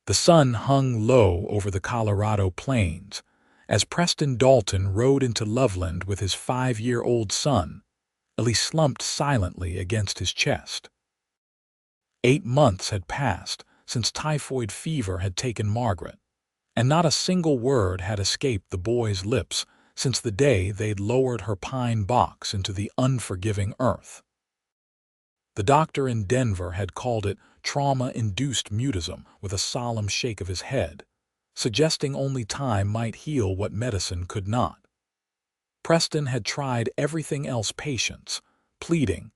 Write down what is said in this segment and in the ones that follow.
The sun hung low over the Colorado plains as Preston Dalton rode into Loveland with his 5-year-old son. Ellie slumped silently against his chest. 8 months had passed since typhoid fever had taken Margaret, and not a single word had escaped the boy's lips since the day they'd lowered her pine box into the unforgiving earth. The doctor in Denver had called it trauma-induced mutism with a solemn shake of his head, suggesting only time might heal what medicine could not. Preston had tried everything else: patience, pleading,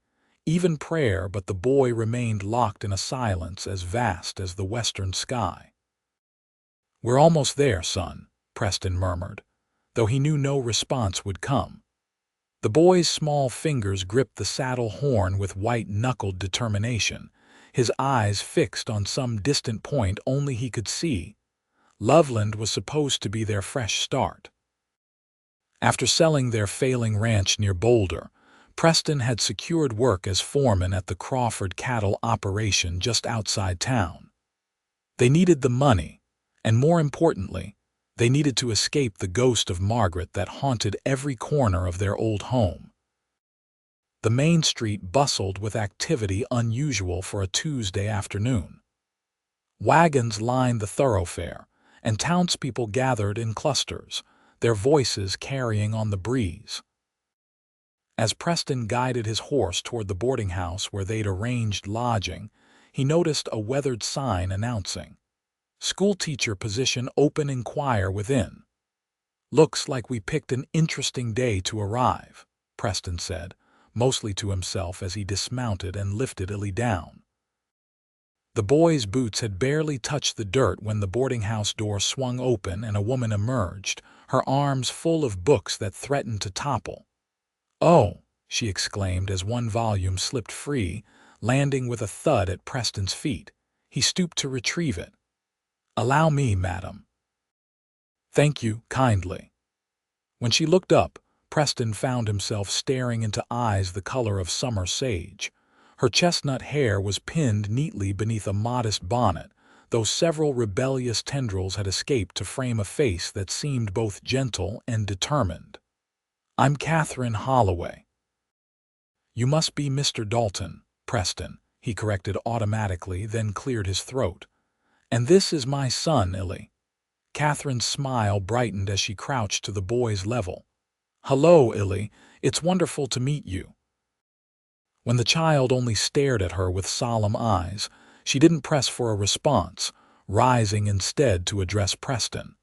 even prayer, but the boy remained locked in a silence as vast as the western sky. "We're almost there, son," Preston murmured, though he knew no response would come. The boy's small fingers gripped the saddle horn with white-knuckled determination, his eyes fixed on some distant point only he could see. Loveland was supposed to be their fresh start. After selling their failing ranch near Boulder, Preston had secured work as foreman at the Crawford cattle operation just outside town. They needed the money, and more importantly, they needed to escape the ghost of Margaret that haunted every corner of their old home. The main street bustled with activity unusual for a Tuesday afternoon. Wagons lined the thoroughfare, and townspeople gathered in clusters, their voices carrying on the breeze. As Preston guided his horse toward the boarding house where they'd arranged lodging, he noticed a weathered sign announcing, "Schoolteacher position open, inquire within." "Looks like we picked an interesting day to arrive," Preston said, mostly to himself as he dismounted and lifted Ellie down. The boy's boots had barely touched the dirt when the boarding house door swung open and a woman emerged, her arms full of books that threatened to topple. "Oh," she exclaimed as one volume slipped free, landing with a thud at Preston's feet. He stooped to retrieve it. "Allow me, madam." "Thank you, kindly." When she looked up, Preston found himself staring into eyes the color of summer sage. Her chestnut hair was pinned neatly beneath a modest bonnet, though several rebellious tendrils had escaped to frame a face that seemed both gentle and determined. "I'm Katherine Holloway." "You must be Mr. Dalton, Preston," he corrected automatically, then cleared his throat. "And this is my son, Ellie." Katherine's smile brightened as she crouched to the boy's level. "Hello, Ellie. It's wonderful to meet you." When the child only stared at her with solemn eyes, she didn't press for a response, rising instead to address Preston.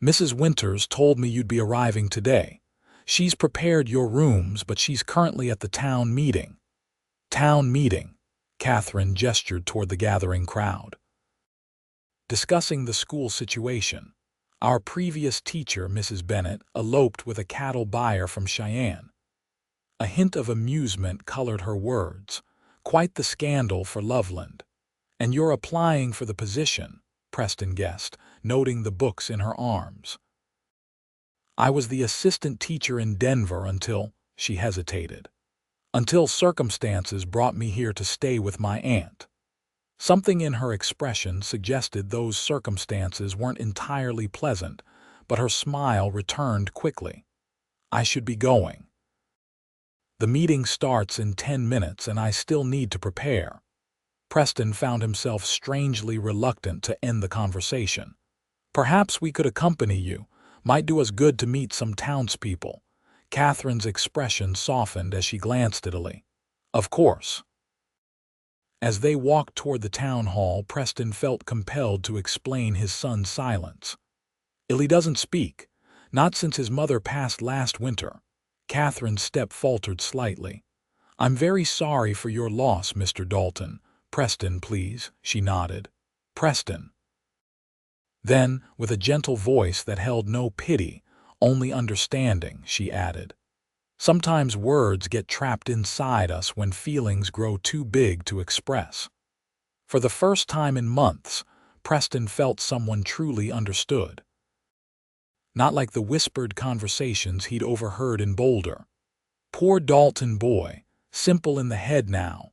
"Mrs. Winters told me you'd be arriving today. She's prepared your rooms, but she's currently at the town meeting." "Town meeting," Katherine gestured toward the gathering crowd. "Discussing the school situation. Our previous teacher, Mrs. Bennett, eloped with a cattle buyer from Cheyenne." A hint of amusement colored her words. "Quite the scandal for Loveland." "And you're applying for the position," Preston guessed, noting the books in her arms. "I was the assistant teacher in Denver until," she hesitated, "until circumstances brought me here to stay with my aunt." Something in her expression suggested those circumstances weren't entirely pleasant, but her smile returned quickly. "I should be going. The meeting starts in 10 minutes and I still need to prepare." Preston found himself strangely reluctant to end the conversation. "Perhaps we could accompany you. Might do us good to meet some townspeople." Katherine's expression softened as she glanced at Ellie. "Of course." As they walked toward the town hall, Preston felt compelled to explain his son's silence. "Ellie doesn't speak, not since his mother passed last winter." Katherine's step faltered slightly. "I'm very sorry for your loss, Mr. Dalton." "Preston, please," she nodded. "Preston." Then, with a gentle voice that held no pity, only understanding, she added, "Sometimes words get trapped inside us when feelings grow too big to express." For the first time in months, Preston felt someone truly understood. Not like the whispered conversations he'd overheard in Boulder. "Poor Dalton boy, simple in the head now,"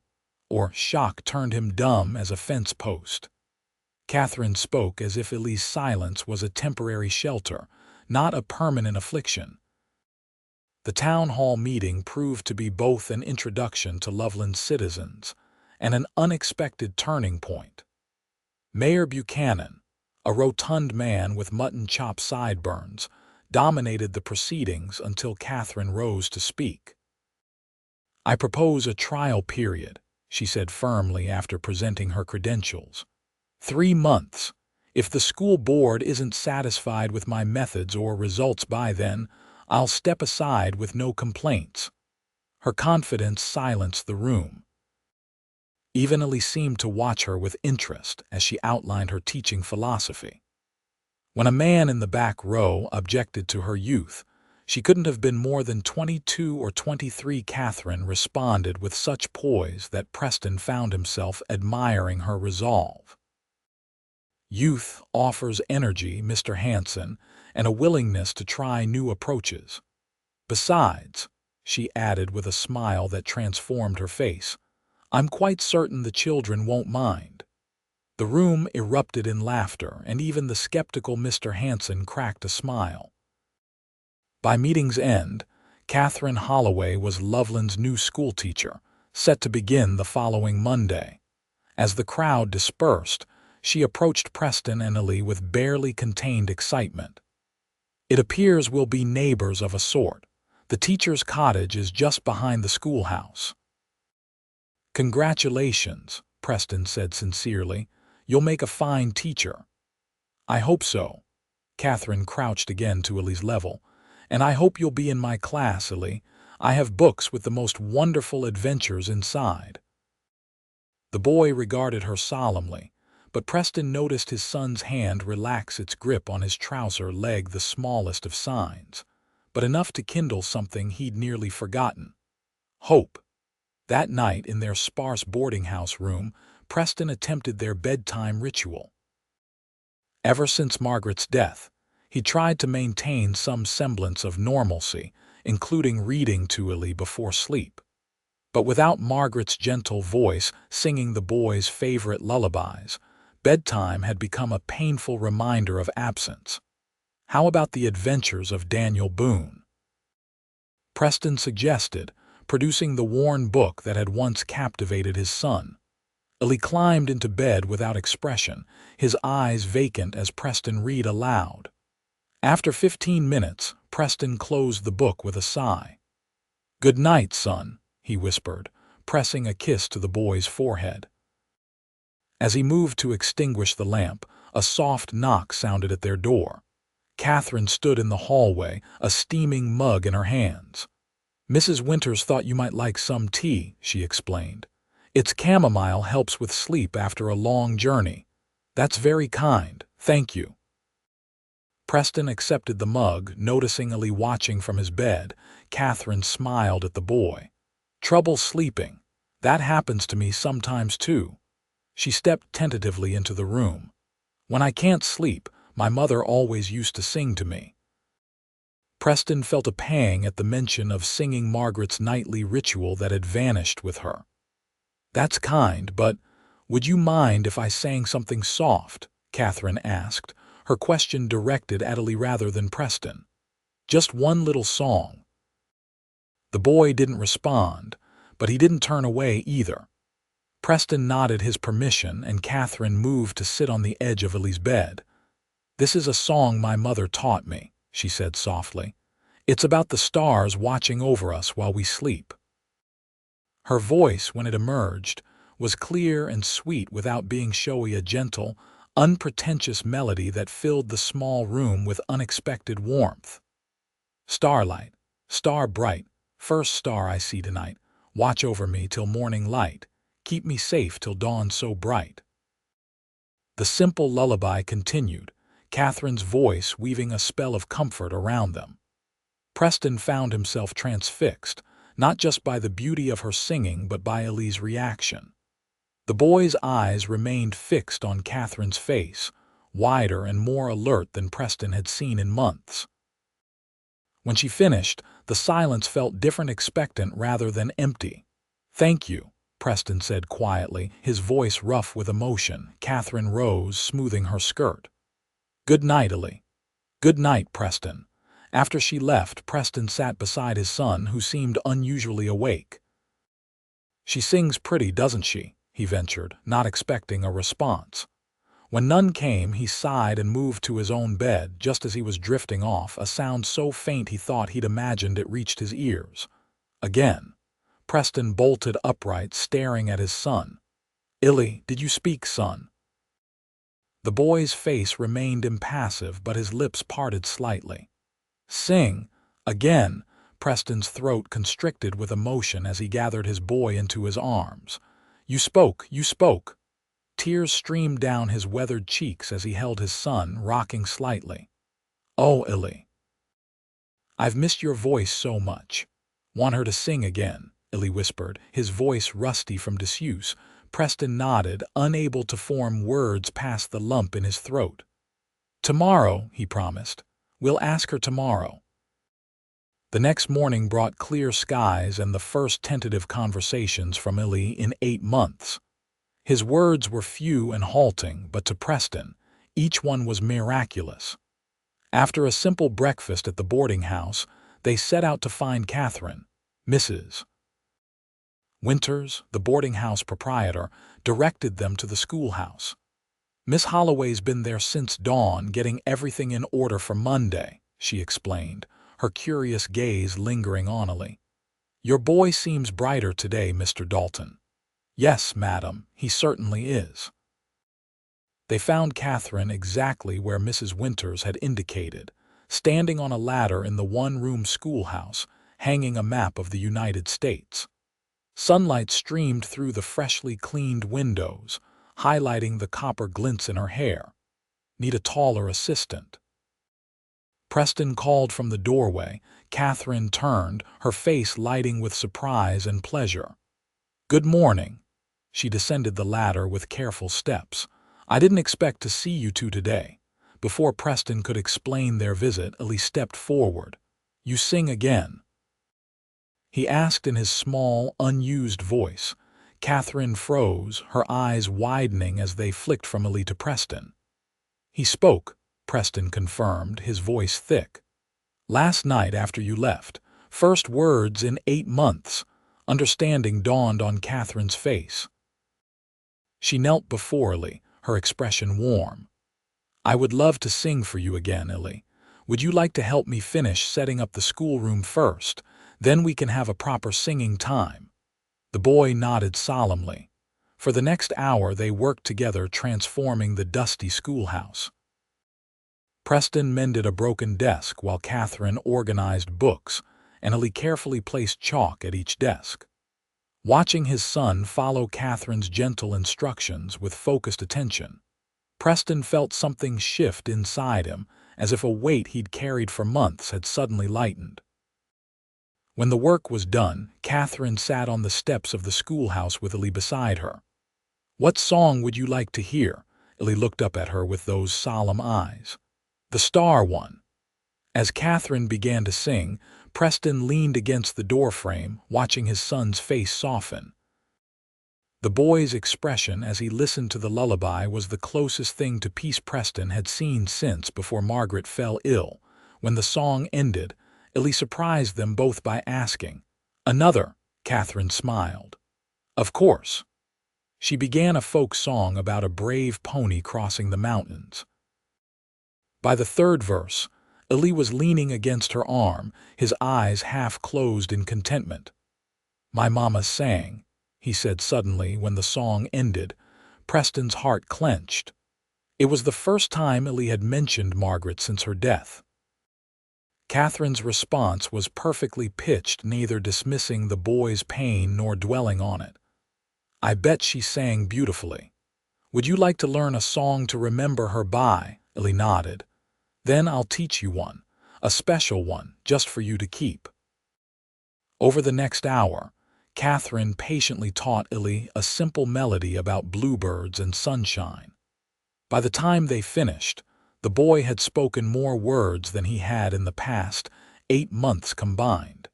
or "shock turned him dumb as a fence post." Katherine spoke as if Ellie's silence was a temporary shelter, not a permanent affliction. The town hall meeting proved to be both an introduction to Loveland's citizens and an unexpected turning point. Mayor Buchanan, a rotund man with mutton chop sideburns, dominated the proceedings until Katherine rose to speak. "I propose a trial period," she said firmly after presenting her credentials. 3 months. If the school board isn't satisfied with my methods or results by then, I'll step aside with no complaints. Her confidence silenced the room. Even Ellie seemed to watch her with interest as she outlined her teaching philosophy. When a man in the back row objected to her youth, she couldn't have been more than 22 or 23. Katherine responded with such poise that Preston found himself admiring her resolve. "Youth offers energy, Mr. Hanson, and a willingness to try new approaches. Besides," she added with a smile that transformed her face, "I'm quite certain the children won't mind." The room erupted in laughter, and even the skeptical Mr. Hanson cracked a smile. By meeting's end, Katherine Holloway was Loveland's new schoolteacher, set to begin the following Monday. As the crowd dispersed, she approached Preston and Ellie with barely contained excitement. "It appears we'll be neighbors of a sort. The teacher's cottage is just behind the schoolhouse." "Congratulations," Preston said sincerely. "You'll make a fine teacher." "I hope so." Katherine crouched again to Ellie's level. "And I hope you'll be in my class, Ellie. I have books with the most wonderful adventures inside." The boy regarded her solemnly, but Preston noticed his son's hand relax its grip on his trouser leg, the smallest of signs, but enough to kindle something he'd nearly forgotten: hope. That night, in their sparse boarding-house room, Preston attempted their bedtime ritual. Ever since Margaret's death, he tried to maintain some semblance of normalcy, including reading to Ellie before sleep. But without Margaret's gentle voice singing the boy's favorite lullabies, bedtime had become a painful reminder of absence. How about the adventures of Daniel Boone? Preston suggested, producing the worn book that had once captivated his son. Ellie climbed into bed without expression, his eyes vacant as Preston read aloud. After 15 minutes, Preston closed the book with a sigh. "Good night, son," he whispered, pressing a kiss to the boy's forehead. As he moved to extinguish the lamp, a soft knock sounded at their door. Katherine stood in the hallway, a steaming mug in her hands. "Mrs. Winters thought you might like some tea," she explained. "Its chamomile helps with sleep after a long journey." "That's very kind, thank you." Preston accepted the mug, noticing Ellie watching from his bed. Katherine smiled at the boy. "Trouble sleeping. That happens to me sometimes too." She stepped tentatively into the room. "When I can't sleep, my mother always used to sing to me." Preston felt a pang at the mention of singing Margaret's nightly ritual that had vanished with her. "That's kind, but would you mind if I sang something soft?" Katherine asked, her question directed at Ellie rather than Preston. "Just one little song." The boy didn't respond, but he didn't turn away either. Preston nodded his permission, and Katherine moved to sit on the edge of Ellie's bed. "This is a song my mother taught me," she said softly. "It's about the stars watching over us while we sleep." Her voice, when it emerged, was clear and sweet without being showy, a gentle, unpretentious melody that filled the small room with unexpected warmth. "Starlight, star bright, first star I see tonight, watch over me till morning light, keep me safe till dawn so bright." The simple lullaby continued, Katherine's voice weaving a spell of comfort around them. Preston found himself transfixed, not just by the beauty of her singing but by Ellie's reaction. The boy's eyes remained fixed on Katherine's face, wider and more alert than Preston had seen in months. When she finished, the silence felt different, expectant rather than empty. "Thank you," Preston said quietly, his voice rough with emotion. Katherine rose, smoothing her skirt. "Good night, Ellie." "Good night, Preston." After she left, Preston sat beside his son, who seemed unusually awake. "She sings pretty, doesn't she?" he ventured, not expecting a response. When none came, he sighed and moved to his own bed. Just as he was drifting off, a sound so faint he thought he'd imagined it reached his ears. Again. Preston bolted upright, staring at his son. "Illy, did you speak, son?" The boy's face remained impassive, but his lips parted slightly. "Sing." Again. Preston's throat constricted with emotion as he gathered his boy into his arms. "You spoke, you spoke." Tears streamed down his weathered cheeks as he held his son, rocking slightly. "Oh, Illy. I've missed your voice so much." "Want her to sing again?" Illy whispered, his voice rusty from disuse. Preston nodded, unable to form words past the lump in his throat. "Tomorrow," he promised. "We'll ask her tomorrow." The next morning brought clear skies and the first tentative conversations from Illy in 8 months. His words were few and halting, but to Preston, each one was miraculous. After a simple breakfast at the boarding house, they set out to find Katherine. Mrs. Winters, the boarding house proprietor, directed them to the schoolhouse. "Miss Holloway's been there since dawn, getting everything in order for Monday," she explained, her curious gaze lingering on Illy. "Your boy seems brighter today, Mr. Dalton." "Yes, madam, he certainly is." They found Katherine exactly where Mrs. Winters had indicated, standing on a ladder in the one-room schoolhouse, hanging a map of the United States. Sunlight streamed through the freshly cleaned windows, highlighting the copper glints in her hair. "Need a taller assistant." Preston called from the doorway. Katherine turned, her face lighting with surprise and pleasure. "Good morning." She descended the ladder with careful steps. "I didn't expect to see you two today." Before Preston could explain their visit, Illy stepped forward. "You sing again?" he asked in his small, unused voice. Katherine froze, her eyes widening as they flicked from Illy to Preston. "He spoke," Preston confirmed, his voice thick. "Last night after you left. First words in 8 months. Understanding dawned on Katherine's face. She knelt before Illy, her expression warm. "I would love to sing for you again, Illy. Would you like to help me finish setting up the schoolroom first? Then we can have a proper singing time." The boy nodded solemnly. For the next hour they worked together, transforming the dusty schoolhouse. Preston mended a broken desk while Katherine organized books, and Illy carefully placed chalk at each desk. Watching his son follow Katherine's gentle instructions with focused attention, Preston felt something shift inside him, as if a weight he'd carried for months had suddenly lightened. When the work was done, Katherine sat on the steps of the schoolhouse with Illy beside her. "What song would you like to hear?" Illy looked up at her with those solemn eyes. "The Star one." As Katherine began to sing, Preston leaned against the doorframe, watching his son's face soften. The boy's expression as he listened to the lullaby was the closest thing to peace Preston had seen since before Margaret fell ill. When the song ended, Illy surprised them both by asking, "Another?" Katherine smiled. "Of course." She began a folk song about a brave pony crossing the mountains. By the third verse, Illy was leaning against her arm, his eyes half closed in contentment. "My mama sang," he said suddenly when the song ended. Preston's heart clenched. It was the first time Illy had mentioned Margaret since her death. Katherine's response was perfectly pitched, neither dismissing the boy's pain nor dwelling on it. "I bet she sang beautifully. Would you like to learn a song to remember her by?" Illy nodded. "Then I'll teach you one, a special one, just for you to keep." Over the next hour, Katherine patiently taught Illy a simple melody about bluebirds and sunshine. By the time they finished, the boy had spoken more words than he had in the past 8 months combined.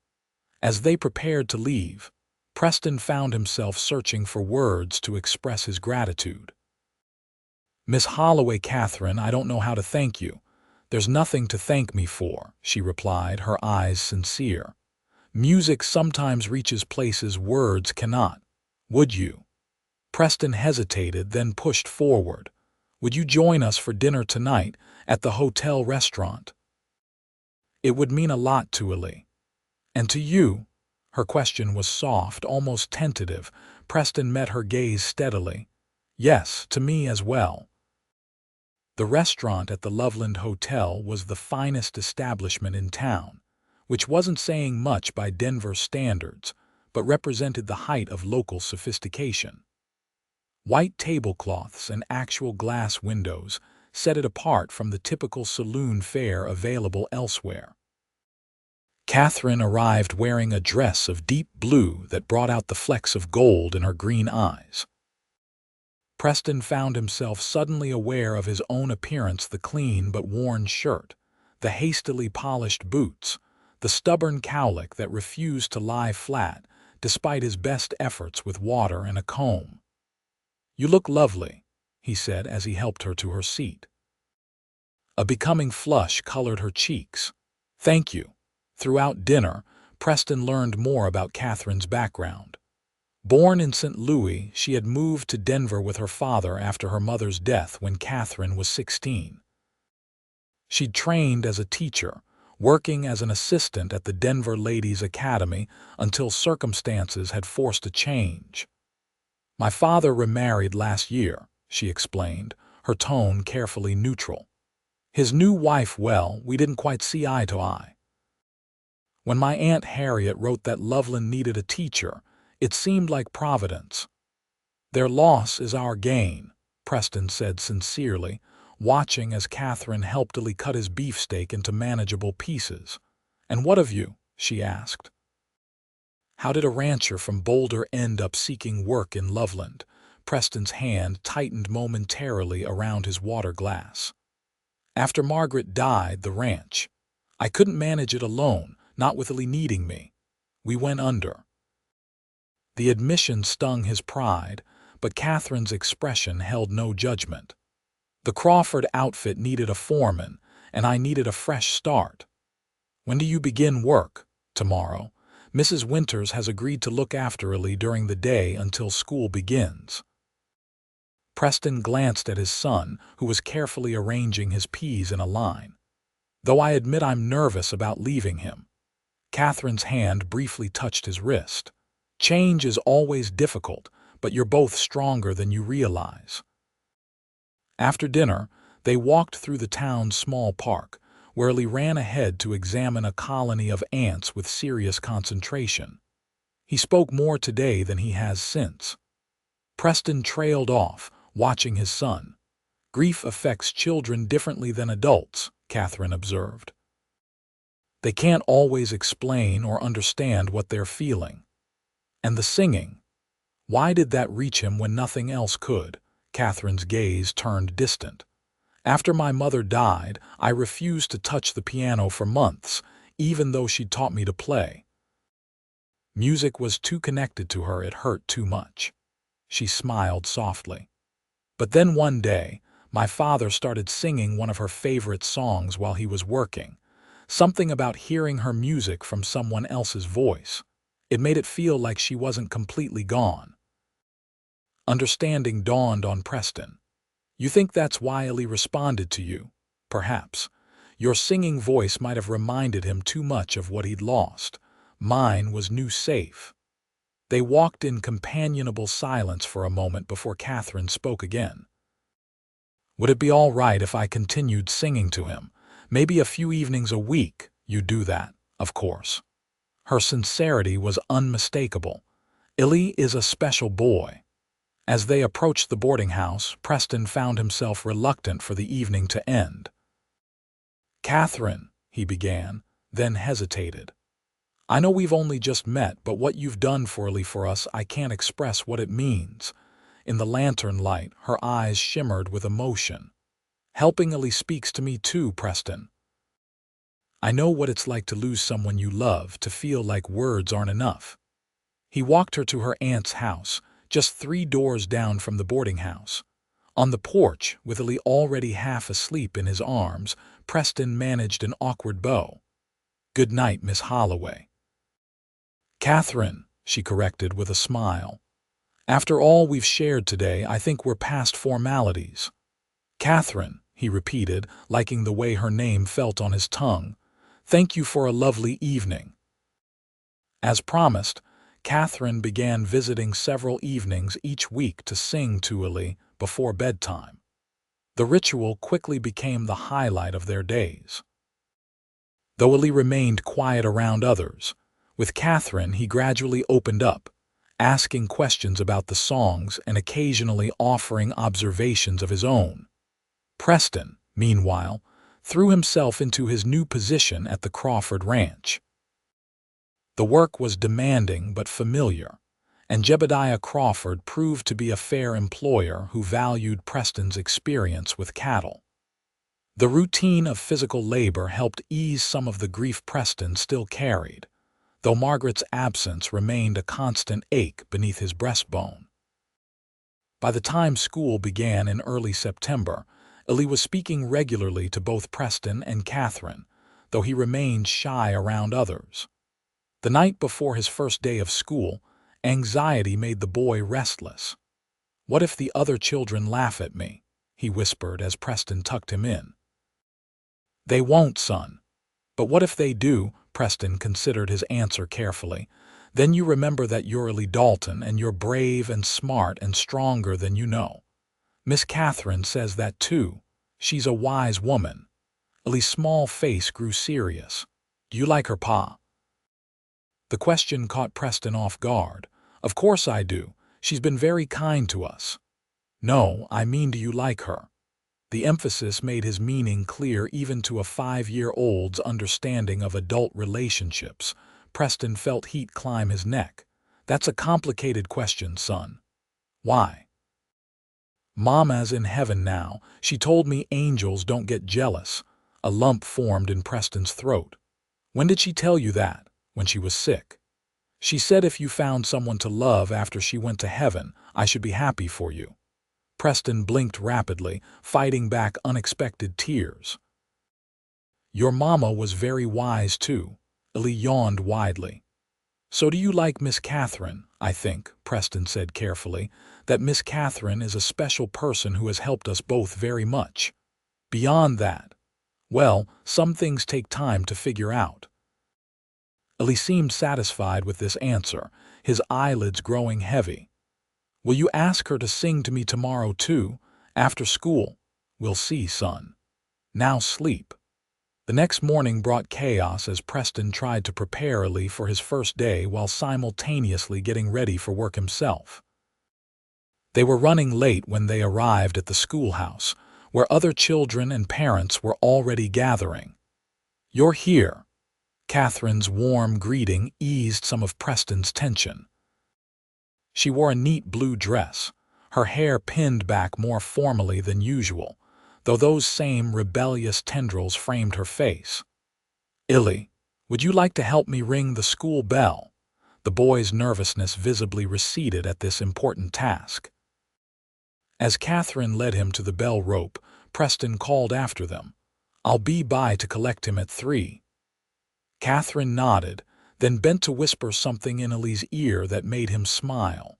As they prepared to leave, Preston found himself searching for words to express his gratitude. "Miss Holloway, Katherine, I don't know how to thank you. There's nothing to thank me for," she replied, her eyes sincere. "Music sometimes reaches places words cannot. Would you?" Preston hesitated, then pushed forward. "Would you join us for dinner tonight at the hotel restaurant?" "It would mean a lot to Ellie." "And to you?" Her question was soft, almost tentative. Preston met her gaze steadily. "Yes, to me as well." The restaurant at the Loveland Hotel was the finest establishment in town, which wasn't saying much by Denver standards, but represented the height of local sophistication. White tablecloths and actual glass windows set it apart from the typical saloon fare available elsewhere. Katherine arrived wearing a dress of deep blue that brought out the flecks of gold in her green eyes. Preston found himself suddenly aware of his own appearance: the clean but worn shirt, the hastily polished boots, the stubborn cowlick that refused to lie flat despite his best efforts with water and a comb. "You look lovely," he said as he helped her to her seat. A becoming flush colored her cheeks. "Thank you." Throughout dinner, Preston learned more about Katherine's background. Born in St. Louis, she had moved to Denver with her father after her mother's death when Katherine was 16. She'd trained as a teacher, working as an assistant at the Denver Ladies' Academy until circumstances had forced a change. "My father remarried last year," she explained, her tone carefully neutral. "His new wife, well, we didn't quite see eye to eye. When my Aunt Harriet wrote that Loveland needed a teacher, it seemed like providence." "Their loss is our gain," Preston said sincerely, watching as Katherine helped Ellie cut his beefsteak into manageable pieces. "And what of you?" she asked. "How did a rancher from Boulder end up seeking work in Loveland?" Preston's hand tightened momentarily around his water glass. "After Margaret died, the ranch. I couldn't manage it alone, not with Ellie needing me. We went under." The admission stung his pride, but Katherine's expression held no judgment. "The Crawford outfit needed a foreman, and I needed a fresh start. When do you begin work?" "Tomorrow. Mrs. Winters has agreed to look after Ellie during the day until school begins." Preston glanced at his son, who was carefully arranging his peas in a line. "Though I admit I'm nervous about leaving him." Katherine's hand briefly touched his wrist. "Change is always difficult, but you're both stronger than you realize." After dinner, they walked through the town's small park, where Ellie ran ahead to examine a colony of ants with serious concentration. "He spoke more today than he has since." Preston trailed off, watching his son. "Grief affects children differently than adults," Katherine observed. "They can't always explain or understand what they're feeling." "And the singing. Why did that reach him when nothing else could?" Katherine's gaze turned distant. "After my mother died, I refused to touch the piano for months, even though she'd taught me to play. Music was too connected to her, it hurt too much." She smiled softly. "But then one day, my father started singing one of her favorite songs while he was working. Something about hearing her music from someone else's voice. It made it feel like she wasn't completely gone." Understanding dawned on Preston. "You think that's why Ellie responded to you? Perhaps. Your singing voice might have reminded him too much of what he'd lost. Mine was new safe." They walked in companionable silence for a moment before Katherine spoke again. "Would it be all right if I continued singing to him? Maybe a few evenings a week." "You do that, of course." Her sincerity was unmistakable. "Ellie is a special boy." As they approached the boarding house, Preston found himself reluctant for the evening to end. "Katherine," he began, then hesitated. "I know we've only just met, but what you've done for Ellie for us, I can't express what it means." In the lantern light, her eyes shimmered with emotion. "Helping Ellie speaks to me too, Preston. I know what it's like to lose someone you love, to feel like words aren't enough." He walked her to her aunt's house, just 3 doors down from the boarding house. On the porch, with Ellie already half asleep in his arms, Preston managed an awkward bow. "Good night, Miss Holloway." "Katherine," she corrected with a smile. "After all we've shared today, I think we're past formalities." "Katherine," he repeated, liking the way her name felt on his tongue. "Thank you for a lovely evening." As promised, Katherine began visiting several evenings each week to sing to Ellie before bedtime. The ritual quickly became the highlight of their days. Though Ellie remained quiet around others, with Katherine he gradually opened up, asking questions about the songs and occasionally offering observations of his own. Preston, meanwhile, threw himself into his new position at the Crawford Ranch. The work was demanding but familiar, and Jebediah Crawford proved to be a fair employer who valued Preston's experience with cattle. The routine of physical labor helped ease some of the grief Preston still carried, though Margaret's absence remained a constant ache beneath his breastbone. By the time school began in early September, Ellie was speaking regularly to both Preston and Katherine, though he remained shy around others. The night before his first day of school, anxiety made the boy restless. "What if the other children laugh at me?" he whispered as Preston tucked him in. "They won't, son." "But what if they do?" Preston considered his answer carefully. "Then you remember that you're Ellie Dalton and you're brave and smart and stronger than you know. Miss Katherine says that too. She's a wise woman." Ellie's small face grew serious. "Do you like her, Pa?" The question caught Preston off guard. "Of course I do. She's been very kind to us." "No, I mean, do you like her?" The emphasis made his meaning clear even to a 5-year-old's understanding of adult relationships. Preston felt heat climb his neck. "That's a complicated question, son." "Why?" "Mama's in heaven now. She told me angels don't get jealous." A lump formed in Preston's throat. "When did she tell you that?" "When she was sick. She said if you found someone to love after she went to heaven, I should be happy for you." Preston blinked rapidly, fighting back unexpected tears. "Your mama was very wise, too." Ellie yawned widely. "So do you like Miss Katherine?" "I think," Preston said carefully, "that Miss Katherine is a special person who has helped us both very much. Beyond that, well, some things take time to figure out." Ellie seemed satisfied with this answer, his eyelids growing heavy. "Will you ask her to sing to me tomorrow, too, after school?" "We'll see, son. Now sleep." The next morning brought chaos as Preston tried to prepare Ellie for his first day while simultaneously getting ready for work himself. They were running late when they arrived at the schoolhouse, where other children and parents were already gathering. "You're here." Katherine's warm greeting eased some of Preston's tension. She wore a neat blue dress, her hair pinned back more formally than usual, though those same rebellious tendrils framed her face. "Ellie, would you like to help me ring the school bell?" The boy's nervousness visibly receded at this important task. As Katherine led him to the bell rope, Preston called after them, "I'll be by to collect him at 3. Katherine nodded, then bent to whisper something in Ellie's ear that made him smile.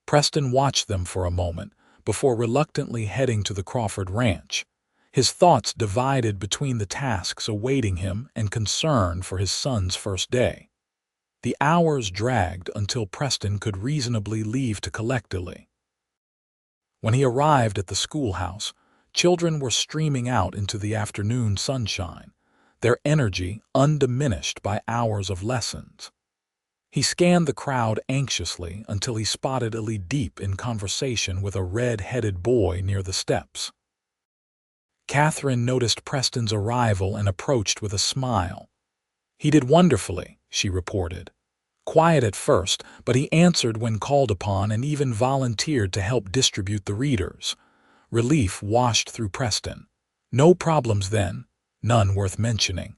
Preston watched them for a moment before reluctantly heading to the Crawford Ranch, his thoughts divided between the tasks awaiting him and concern for his son's first day. The hours dragged until Preston could reasonably leave to collect Ellie. When he arrived at the schoolhouse, children were streaming out into the afternoon sunshine, their energy undiminished by hours of lessons. He scanned the crowd anxiously until he spotted Ellie deep in conversation with a red-headed boy near the steps. Katherine noticed Preston's arrival and approached with a smile. "He did wonderfully," she reported. "Quiet at first, but he answered when called upon and even volunteered to help distribute the readers." Relief washed through Preston. "No problems then?" "None worth mentioning."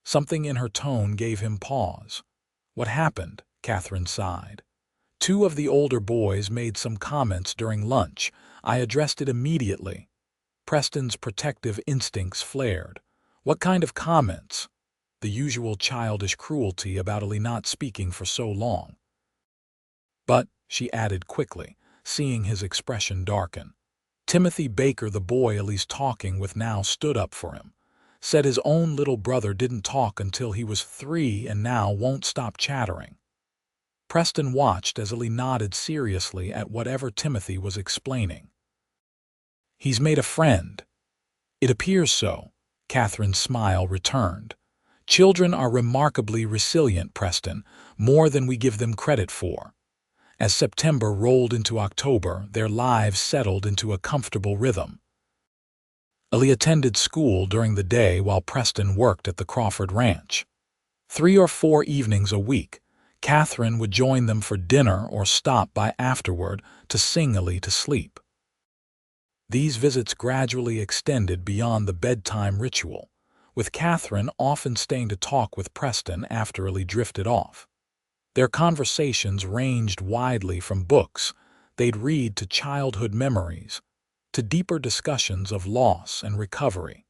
Something in her tone gave him pause. "What happened?" Katherine sighed. Two of the older boys made some comments during lunch. I addressed it immediately. Preston's protective instincts flared. What kind of comments? The usual childish cruelty about Ellie not speaking for so long. But, she added quickly, seeing his expression darken, Timothy Baker, the boy Ellie's talking with now, stood up for him. Said his own little brother didn't talk until he was 3 and now won't stop chattering. Preston watched as Ellie nodded seriously at whatever Timothy was explaining. He's made a friend. It appears so. Katherine's smile returned. Children are remarkably resilient, Preston, more than we give them credit for. As September rolled into October, their lives settled into a comfortable rhythm. Ellie attended school during the day while Preston worked at the Crawford Ranch. 3 or 4 evenings a week, Katherine would join them for dinner or stop by afterward to sing Ellie to sleep. These visits gradually extended beyond the bedtime ritual, with Katherine often staying to talk with Preston after Ellie drifted off. Their conversations ranged widely from books they'd read to childhood memories, to deeper discussions of loss and recovery.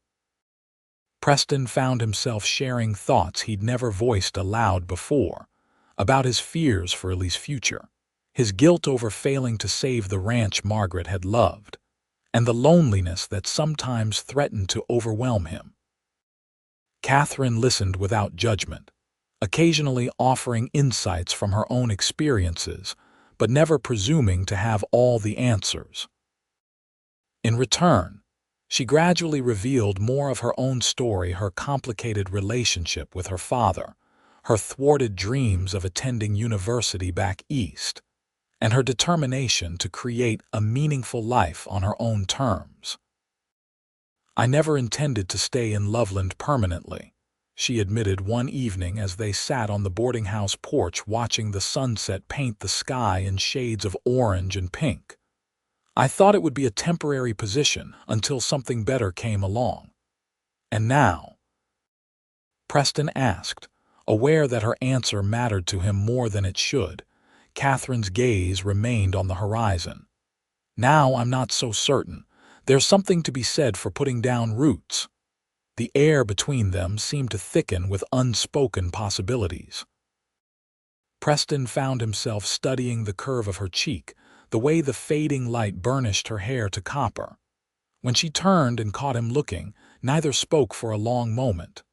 Preston found himself sharing thoughts he'd never voiced aloud before, about his fears for Ellie's future, his guilt over failing to save the ranch Margaret had loved, and the loneliness that sometimes threatened to overwhelm him. Katherine listened without judgment, occasionally offering insights from her own experiences, but never presuming to have all the answers. In return, she gradually revealed more of her own story, her complicated relationship with her father, her thwarted dreams of attending university back east, and her determination to create a meaningful life on her own terms. I never intended to stay in Loveland permanently, she admitted one evening as they sat on the boarding house porch watching the sunset paint the sky in shades of orange and pink. I thought it would be a temporary position until something better came along. And now? Preston asked, aware that her answer mattered to him more than it should. Katherine's gaze remained on the horizon. Now I'm not so certain. There's something to be said for putting down roots. The air between them seemed to thicken with unspoken possibilities. Preston found himself studying the curve of her cheek, the way the fading light burnished her hair to copper. When she turned and caught him looking, neither spoke for a long moment.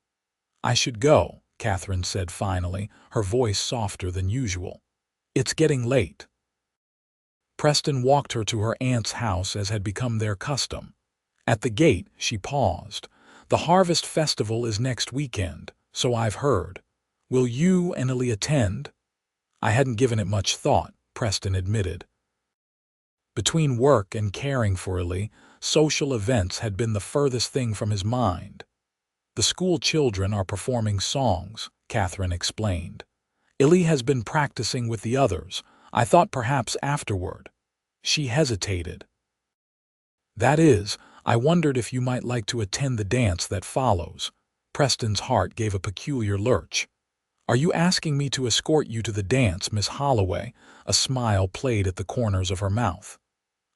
I should go, Katherine said finally, her voice softer than usual. It's getting late. Preston walked her to her aunt's house as had become their custom. At the gate, she paused. The Harvest Festival is next weekend, so I've heard. Will you and Ellie attend? I hadn't given it much thought, Preston admitted. Between work and caring for Ellie, social events had been the furthest thing from his mind. The school children are performing songs, Katherine explained. Ellie has been practicing with the others. I thought perhaps afterward. She hesitated. That is, I wondered if you might like to attend the dance that follows. Preston's heart gave a peculiar lurch. Are you asking me to escort you to the dance, Miss Holloway? A smile played at the corners of her mouth.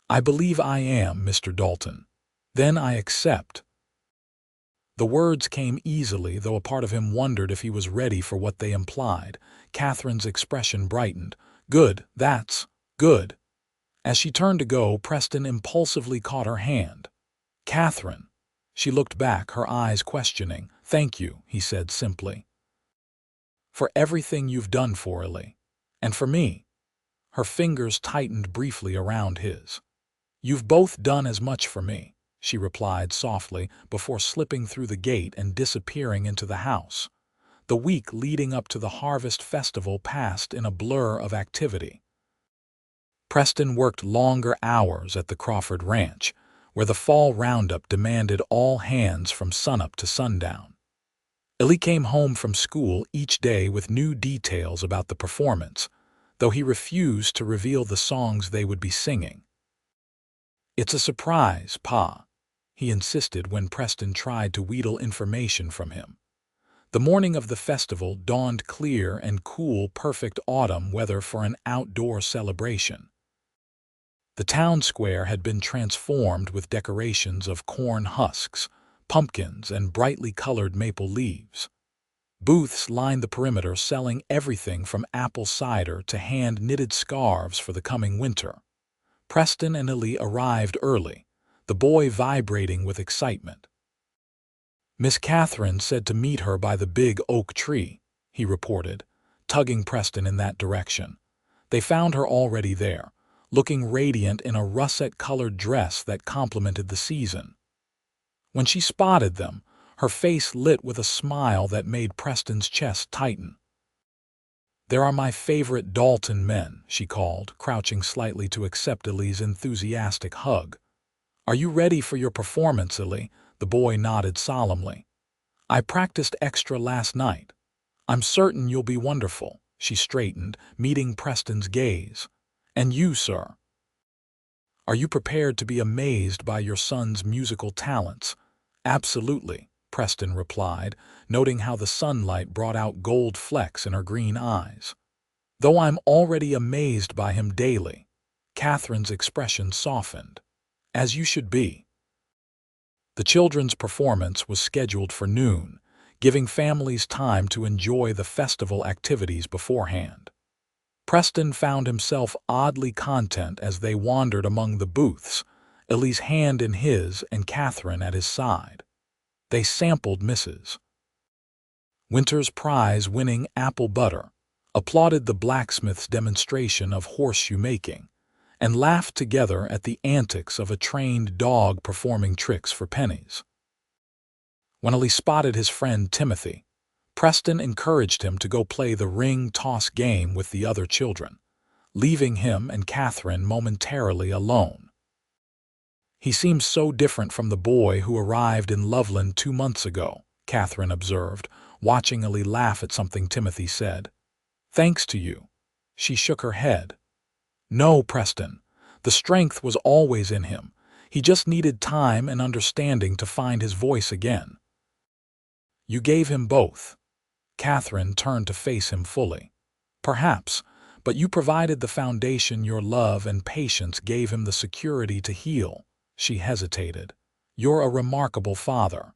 I believe I am, Mr. Dalton. Then I accept. The words came easily, though a part of him wondered if he was ready for what they implied. Katherine's expression brightened. Good, that's good. As she turned to go, Preston impulsively caught her hand. Katherine. She looked back, her eyes questioning. Thank you, he said simply. For everything you've done for Ellie. And for me. Her fingers tightened briefly around his. You've both done as much for me, she replied softly before slipping through the gate and disappearing into the house. The week leading up to the Harvest Festival passed in a blur of activity. Preston worked longer hours at the Crawford Ranch, where the fall roundup demanded all hands from sunup to sundown. Ellie came home from school each day with new details about the performance, though he refused to reveal the songs they would be singing. It's a surprise, Pa, he insisted when Preston tried to wheedle information from him. The morning of the festival dawned clear and cool, perfect autumn weather for an outdoor celebration. The town square had been transformed with decorations of corn husks, pumpkins, and brightly colored maple leaves. Booths lined the perimeter selling everything from apple cider to hand-knitted scarves for the coming winter. Preston and Ellie arrived early, the boy vibrating with excitement. "Miss Katherine said to meet her by the big oak tree," he reported, tugging Preston in that direction. They found her already there, looking radiant in a russet-colored dress that complemented the season. When she spotted them, her face lit with a smile that made Preston's chest tighten. "There are my favorite Dalton men," she called, crouching slightly to accept Ellie's enthusiastic hug. "Are you ready for your performance, Ellie?" The boy nodded solemnly. "I practiced extra last night. I'm certain you'll be wonderful." She straightened, meeting Preston's gaze. "And you, sir? Are you prepared to be amazed by your son's musical talents?" "Absolutely," Preston replied, noting how the sunlight brought out gold flecks in her green eyes. "Though I'm already amazed by him daily." Catherine's expression softened. "As you should be." The children's performance was scheduled for noon, giving families time to enjoy the festival activities beforehand. Preston found himself oddly content as they wandered among the booths, Ellie's hand in his and Katherine at his side. They sampled Mrs. Winter's prize-winning apple butter, applauded the blacksmith's demonstration of horseshoe making, and laughed together at the antics of a trained dog performing tricks for pennies. When Ellie spotted his friend Timothy, Preston encouraged him to go play the ring toss game with the other children, leaving him and Katherine momentarily alone. "He seems so different from the boy who arrived in Loveland 2 months ago," Katherine observed, watching Ellie laugh at something Timothy said. "Thanks to you." She shook her head. "No, Preston. The strength was always in him. He just needed time and understanding to find his voice again." "You gave him both." Katherine turned to face him fully. "Perhaps, but you provided the foundation. Your love and patience gave him the security to heal." She hesitated. "You're a remarkable father."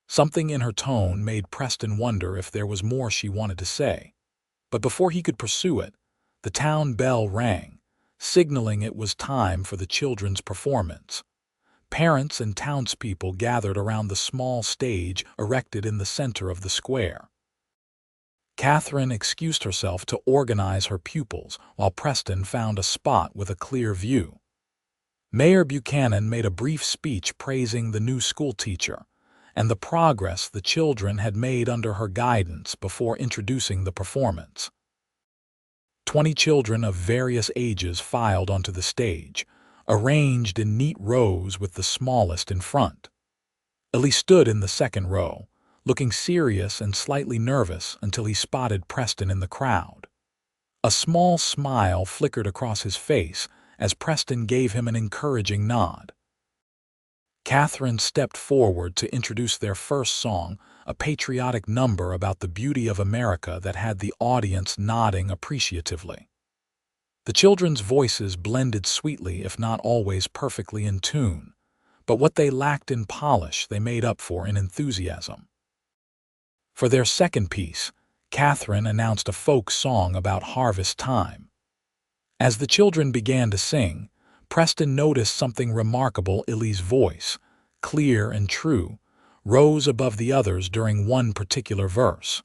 Something in her tone made Preston wonder if there was more she wanted to say. But before he could pursue it, the town bell rang, signaling it was time for the children's performance. Parents and townspeople gathered around the small stage erected in the center of the square. Katherine excused herself to organize her pupils, while Preston found a spot with a clear view. Mayor Buchanan made a brief speech praising the new schoolteacher and the progress the children had made under her guidance before introducing the performance. 20 children of various ages filed onto the stage, arranged in neat rows with the smallest in front. Ellie stood in the second row, looking serious and slightly nervous until he spotted Preston in the crowd. A small smile flickered across his face as Preston gave him an encouraging nod. Katherine stepped forward to introduce their first song, a patriotic number about the beauty of America that had the audience nodding appreciatively. The children's voices blended sweetly, if not always perfectly in tune, but what they lacked in polish they made up for in enthusiasm. For their second piece, Katherine announced a folk song about harvest time. As the children began to sing, Preston noticed something remarkable. Ellie's voice, clear and true, rose above the others during one particular verse.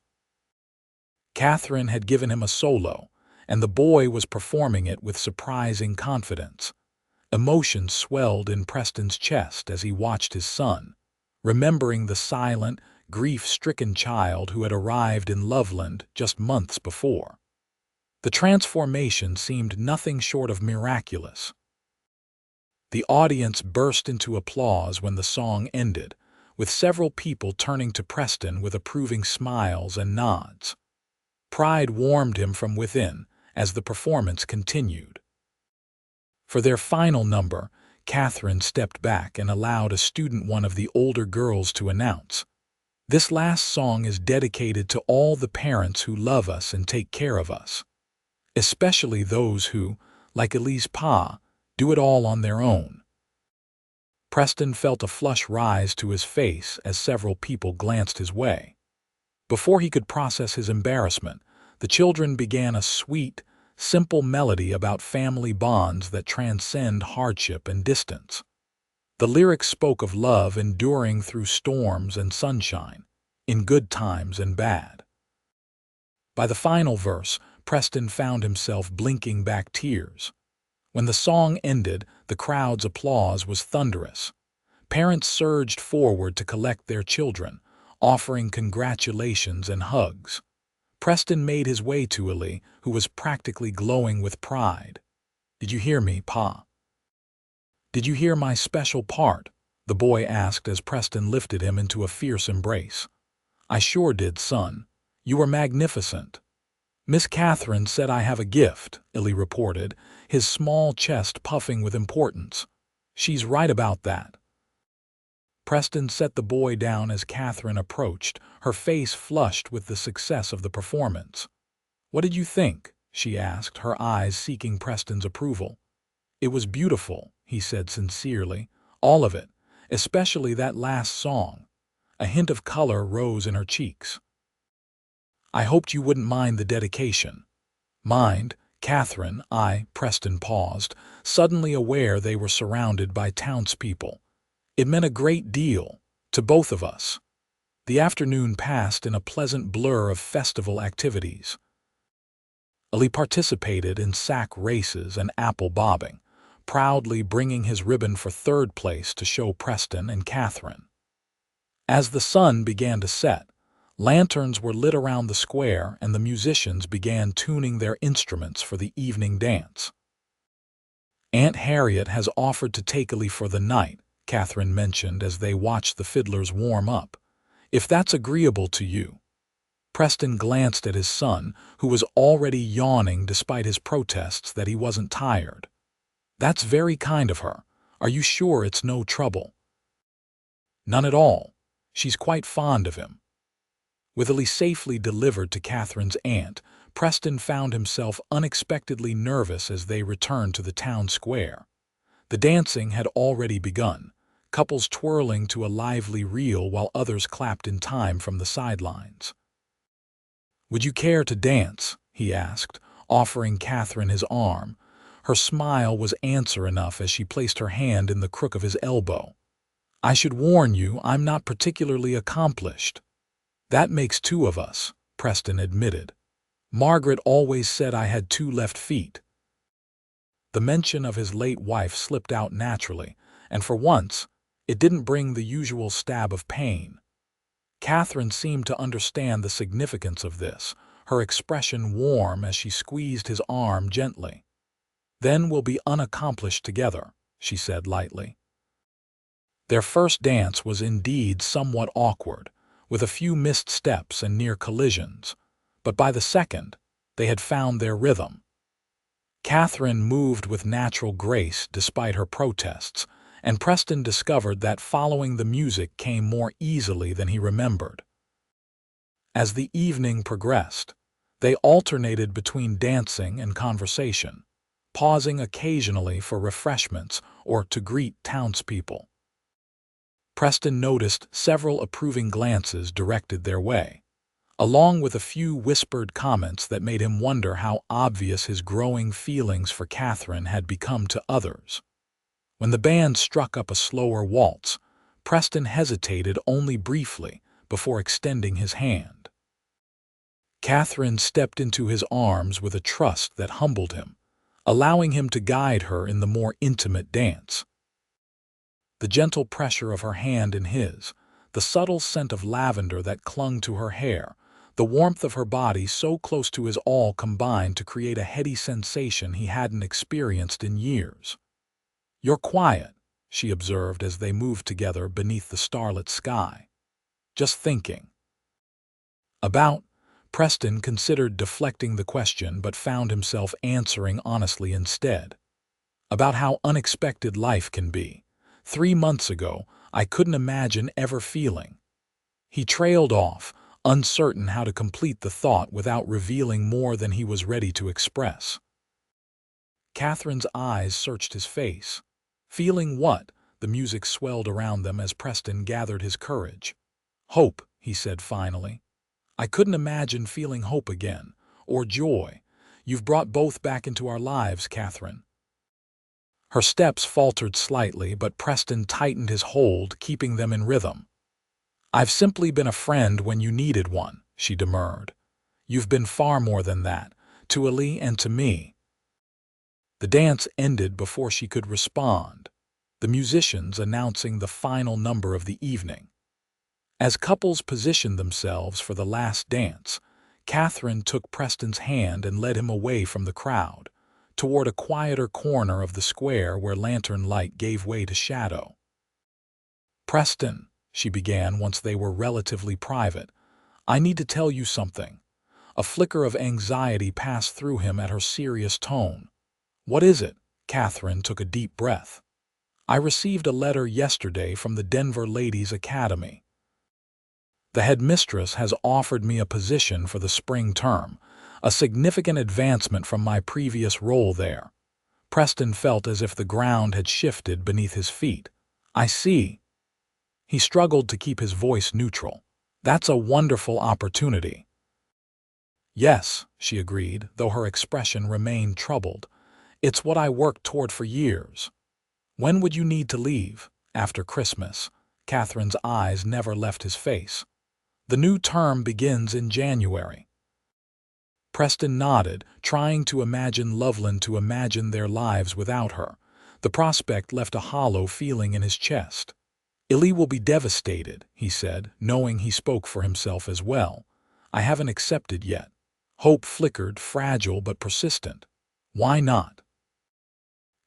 Katherine had given him a solo, and the boy was performing it with surprising confidence. Emotion swelled in Preston's chest as he watched his son, remembering the silent, grief-stricken child who had arrived in Loveland just months before. The transformation seemed nothing short of miraculous. The audience burst into applause when the song ended, with several people turning to Preston with approving smiles and nods. Pride warmed him from within as the performance continued. For their final number, Katherine stepped back and allowed a student, one of the older girls, to announce, This last song is dedicated to all the parents who love us and take care of us, especially those who, like Elise Pa, do it all on their own. Preston felt a flush rise to his face as several people glanced his way. Before he could process his embarrassment, the children began a sweet, simple melody about family bonds that transcend hardship and distance. The lyrics spoke of love enduring through storms and sunshine, in good times and bad. By the final verse, Preston found himself blinking back tears. When the song ended, the crowd's applause was thunderous. Parents surged forward to collect their children, offering congratulations and hugs. Preston made his way to Ellie, who was practically glowing with pride. "Did you hear me, Pa?" "Did you hear my special part?" the boy asked as Preston lifted him into a fierce embrace. "I sure did, son. You were magnificent." "Miss Katherine said I have a gift," Ellie reported, his small chest puffing with importance. "She's right about that." Preston set the boy down as Katherine approached, her face flushed with the success of the performance. "What did you think?" she asked, her eyes seeking Preston's approval. "It was beautiful," he said sincerely. "All of it, especially that last song." A hint of color rose in her cheeks. "I hoped you wouldn't mind the dedication." "Mind, Katherine?" Preston paused, suddenly aware they were surrounded by townspeople. It meant a great deal, to both of us. The afternoon passed in a pleasant blur of festival activities. Ali participated in sack races and apple bobbing, proudly bringing his ribbon for third place to show Preston and Katherine. As the sun began to set, lanterns were lit around the square and the musicians began tuning their instruments for the evening dance. "Aunt Harriet has offered to take Ali for the night," Katherine mentioned as they watched the fiddlers warm up. "If that's agreeable to you." Preston glanced at his son, who was already yawning despite his protests that he wasn't tired. "That's very kind of her. Are you sure it's no trouble?" "None at all. She's quite fond of him." With Ali safely delivered to Katherine's aunt, Preston found himself unexpectedly nervous as they returned to the town square. The dancing had already begun, couples twirling to a lively reel while others clapped in time from the sidelines. "Would you care to dance?" he asked, offering Katherine his arm. Her smile was answer enough as she placed her hand in the crook of his elbow. "I should warn you, I'm not particularly accomplished." "That makes two of us," Preston admitted. "Margaret always said I had two left feet." The mention of his late wife slipped out naturally, and for once, it didn't bring the usual stab of pain. Katherine seemed to understand the significance of this, her expression warm as she squeezed his arm gently. "Then we'll be unaccomplished together," she said lightly. Their first dance was indeed somewhat awkward, with a few missed steps and near collisions, but by the second, they had found their rhythm. Katherine moved with natural grace despite her protests, and Preston discovered that following the music came more easily than he remembered. As the evening progressed, they alternated between dancing and conversation, pausing occasionally for refreshments or to greet townspeople. Preston noticed several approving glances directed their way, along with a few whispered comments that made him wonder how obvious his growing feelings for Katherine had become to others. When the band struck up a slower waltz, Preston hesitated only briefly before extending his hand. Katherine stepped into his arms with a trust that humbled him, allowing him to guide her in the more intimate dance. The gentle pressure of her hand in his, the subtle scent of lavender that clung to her hair, the warmth of her body so close to his all combined to create a heady sensation he hadn't experienced in years. "You're quiet," she observed as they moved together beneath the starlit sky. "Just thinking." "About?" Preston considered deflecting the question but found himself answering honestly instead. "About how unexpected life can be. 3 months ago, I couldn't imagine ever feeling." He trailed off, uncertain how to complete the thought without revealing more than he was ready to express. Catherine's eyes searched his face. Feeling what? The music swelled around them as Preston gathered his courage. Hope, he said finally. I couldn't imagine feeling hope again, or joy. You've brought both back into our lives, Katherine. Her steps faltered slightly, but Preston tightened his hold, keeping them in rhythm. I've simply been a friend when you needed one, she demurred. You've been far more than that, to Ellie and to me. The dance ended before she could respond, the musicians announcing the final number of the evening. As couples positioned themselves for the last dance, Katherine took Preston's hand and led him away from the crowd, toward a quieter corner of the square where lantern light gave way to shadow. Preston, she began once they were relatively private, I need to tell you something. A flicker of anxiety passed through him at her serious tone. What is it? Katherine took a deep breath. I received a letter yesterday from the Denver Ladies' Academy. The headmistress has offered me a position for the spring term, a significant advancement from my previous role there. Preston felt as if the ground had shifted beneath his feet. I see. He struggled to keep his voice neutral. That's a wonderful opportunity. Yes, she agreed, though her expression remained troubled. It's what I worked toward for years. When would you need to leave? After Christmas. Catherine's eyes never left his face. The new term begins in January. Preston nodded, trying to imagine Loveland to imagine their lives without her. The prospect left a hollow feeling in his chest. Ellie will be devastated, he said, knowing he spoke for himself as well. I haven't accepted yet. Hope flickered, fragile but persistent. Why not?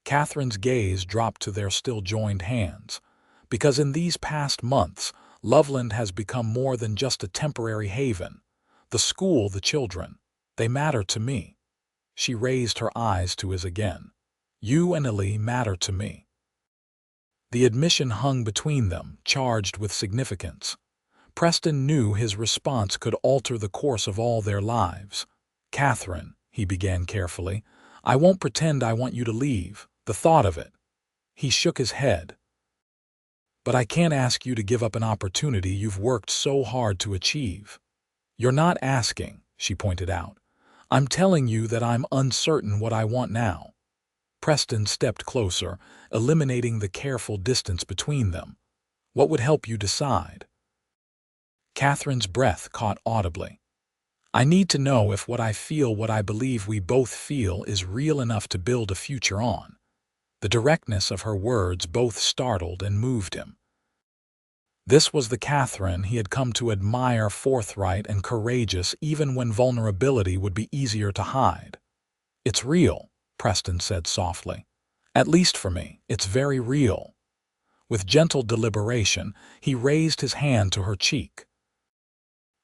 Catherine's gaze dropped to their still joined hands. Because in these past months, Loveland has become more than just a temporary haven. The school, the children, they matter to me. She raised her eyes to his again. You and Ellie matter to me. The admission hung between them, charged with significance. Preston knew his response could alter the course of all their lives. Katherine, he began carefully, I won't pretend I want you to leave. The thought of it. He shook his head. But I can't ask you to give up an opportunity you've worked so hard to achieve. You're not asking, she pointed out. I'm telling you that I'm uncertain what I want now. Preston stepped closer, eliminating the careful distance between them. What would help you decide? Catherine's breath caught audibly. I need to know if what I believe we both feel is real enough to build a future on. The directness of her words both startled and moved him. This was the Katherine he had come to admire, forthright and courageous even when vulnerability would be easier to hide. It's real, Preston said softly. At least for me, it's very real. With gentle deliberation, he raised his hand to her cheek.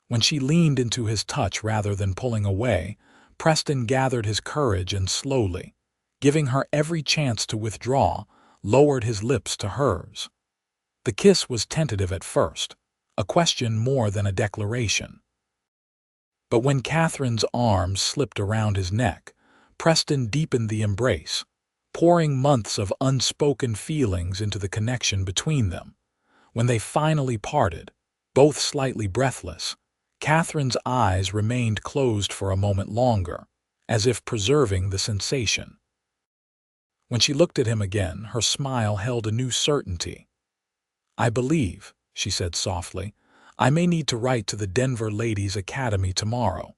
When she leaned into his touch rather than pulling away, Preston gathered his courage and slowly, giving her every chance to withdraw, lowered his lips to hers. The kiss was tentative at first, a question more than a declaration. But when Catherine's arms slipped around his neck, Preston deepened the embrace, pouring months of unspoken feelings into the connection between them. When they finally parted, both slightly breathless, Catherine's eyes remained closed for a moment longer, as if preserving the sensation. When she looked at him again, her smile held a new certainty. I believe, she said softly, I may need to write to the Denver Ladies' Academy tomorrow.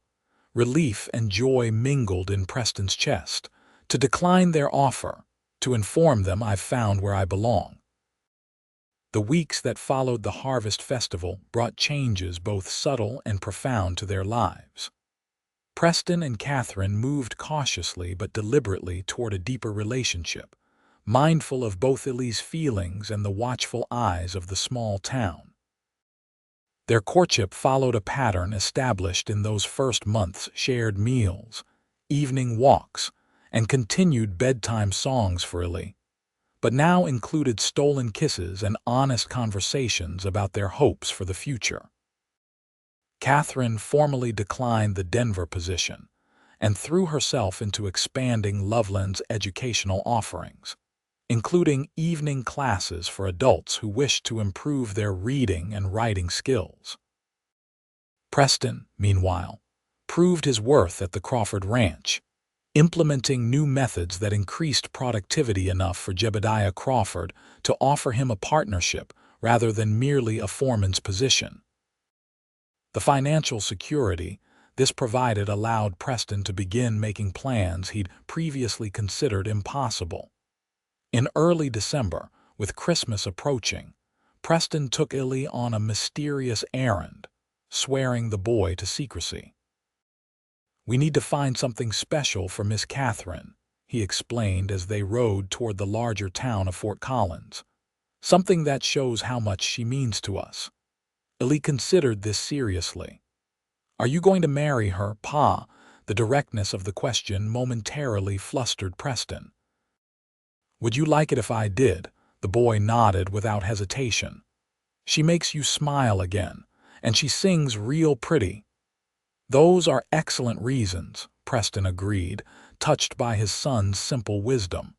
Relief and joy mingled in Preston's chest. To decline their offer, to inform them I've found where I belong. The weeks that followed the Harvest Festival brought changes both subtle and profound to their lives. Preston and Katherine moved cautiously but deliberately toward a deeper relationship, mindful of both Ellie's feelings and the watchful eyes of the small town. Their courtship followed a pattern established in those first months: shared meals, evening walks, and continued bedtime songs for Ellie, but now included stolen kisses and honest conversations about their hopes for the future. Katherine formally declined the Denver position and threw herself into expanding Loveland's educational offerings, including evening classes for adults who wished to improve their reading and writing skills. Preston, meanwhile, proved his worth at the Crawford Ranch, implementing new methods that increased productivity enough for Jebediah Crawford to offer him a partnership rather than merely a foreman's position. The financial security this provided allowed Preston to begin making plans he'd previously considered impossible. In early December, with Christmas approaching, Preston took Illy on a mysterious errand, swearing the boy to secrecy. "We need to find something special for Miss Katherine," he explained as they rode toward the larger town of Fort Collins. "Something that shows how much she means to us." Illy considered this seriously. "Are you going to marry her, Pa?" The directness of the question momentarily flustered Preston. "Would you like it if I did?" The boy nodded without hesitation. "She makes you smile again, and she sings real pretty." "Those are excellent reasons," Preston agreed, touched by his son's simple wisdom.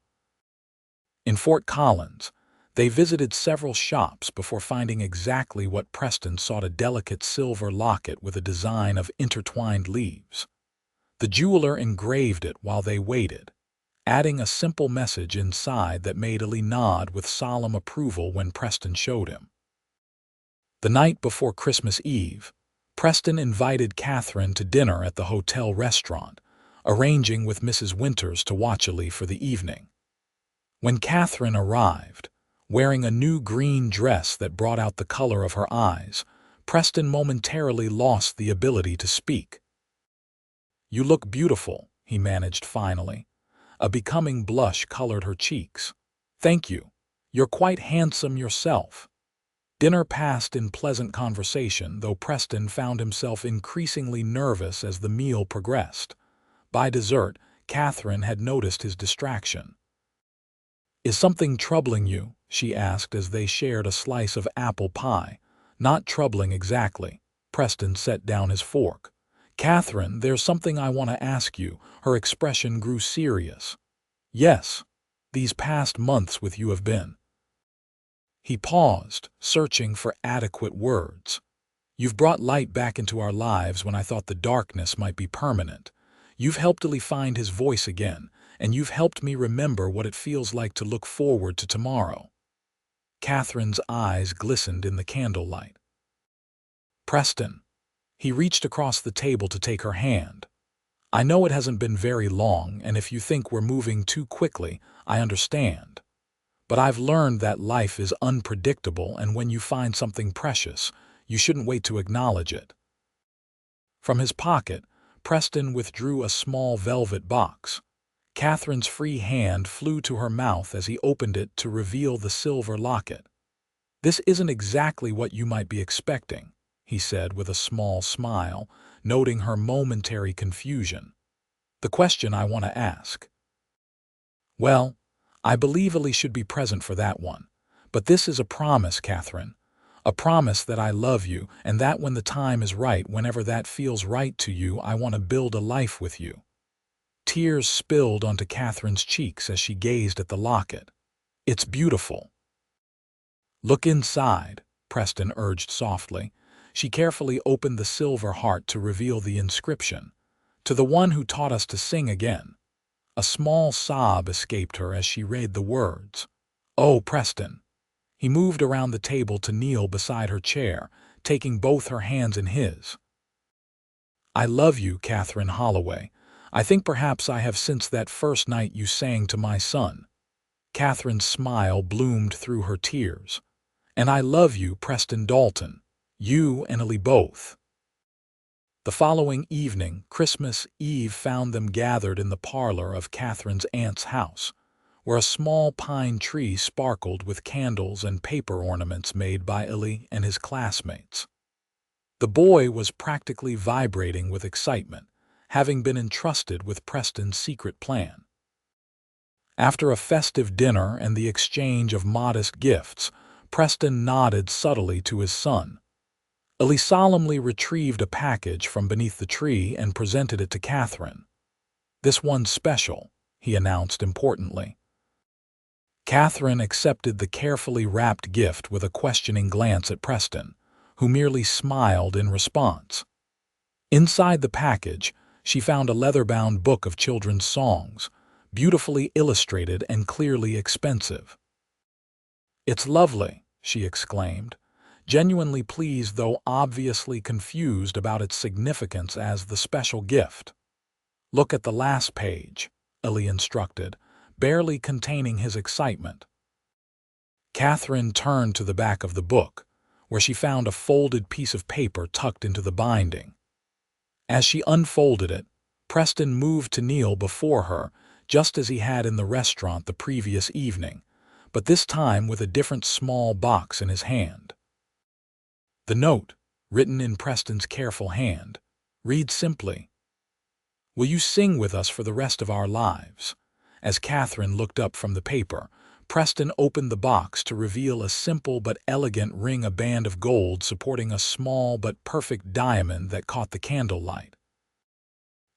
In Fort Collins, they visited several shops before finding exactly what Preston sought: a delicate silver locket with a design of intertwined leaves. The jeweler engraved it while they waited, adding a simple message inside that made Illy nod with solemn approval when Preston showed him. The night before Christmas Eve, Preston invited Katherine to dinner at the hotel restaurant, arranging with Mrs. Winters to watch Illy for the evening. When Katherine arrived, wearing a new green dress that brought out the color of her eyes, Preston momentarily lost the ability to speak. "You look beautiful," he managed finally. A becoming blush colored her cheeks. "Thank you. You're quite handsome yourself." Dinner passed in pleasant conversation, though Preston found himself increasingly nervous as the meal progressed. By dessert, Katherine had noticed his distraction. "Is something troubling you?" she asked as they shared a slice of apple pie. "Not troubling exactly." Preston set down his fork. "Katherine, there's something I want to ask you." Her expression grew serious. "Yes. These past months with you have been—" He paused, searching for adequate words. "You've brought light back into our lives when I thought the darkness might be permanent. You've helped Illy find his voice again, and you've helped me remember what it feels like to look forward to tomorrow." Katherine's eyes glistened in the candlelight. "Preston." He reached across the table to take her hand. "I know it hasn't been very long, and if you think we're moving too quickly, I understand. But I've learned that life is unpredictable, and when you find something precious, you shouldn't wait to acknowledge it." From his pocket, Preston withdrew a small velvet box. Katherine's free hand flew to her mouth as he opened it to reveal the silver locket. "This isn't exactly what you might be expecting," he said with a small smile, noting her momentary confusion. "The question I want to ask." "Well, I believe Illy should be present for that one. But this is a promise, Katherine. A promise that I love you, and that when the time is right, whenever that feels right to you, I want to build a life with you." Tears spilled onto Katherine's cheeks as she gazed at the locket. "It's beautiful." "Look inside," Preston urged softly. She carefully opened the silver heart to reveal the inscription, "To the one who taught us to sing again." A small sob escaped her as she read the words. "Oh, Preston." He moved around the table to kneel beside her chair, taking both her hands in his. "I love you, Katherine Holloway. I think perhaps I have since that first night you sang to my son." Katherine's smile bloomed through her tears. "And I love you, Preston Dalton. You and Illy both." The following evening, Christmas Eve, found them gathered in the parlor of Katherine's aunt's house, where a small pine tree sparkled with candles and paper ornaments made by Illy and his classmates. The boy was practically vibrating with excitement, having been entrusted with Preston's secret plan. After a festive dinner and the exchange of modest gifts, Preston nodded subtly to his son. Ellie solemnly retrieved a package from beneath the tree and presented it to Katherine. "This one's special," he announced importantly. Katherine accepted the carefully wrapped gift with a questioning glance at Preston, who merely smiled in response. Inside the package, she found a leather-bound book of children's songs, beautifully illustrated and clearly expensive. "It's lovely," she exclaimed, genuinely pleased though obviously confused about its significance as the special gift. "Look at the last page," Ellie instructed, barely containing his excitement. Katherine turned to the back of the book, where she found a folded piece of paper tucked into the binding. As she unfolded it, Preston moved to kneel before her, just as he had in the restaurant the previous evening, but this time with a different small box in his hand. The note, written in Preston's careful hand, reads simply, "Will you sing with us for the rest of our lives?" As Katherine looked up from the paper, Preston opened the box to reveal a simple but elegant ring, a band of gold supporting a small but perfect diamond that caught the candlelight.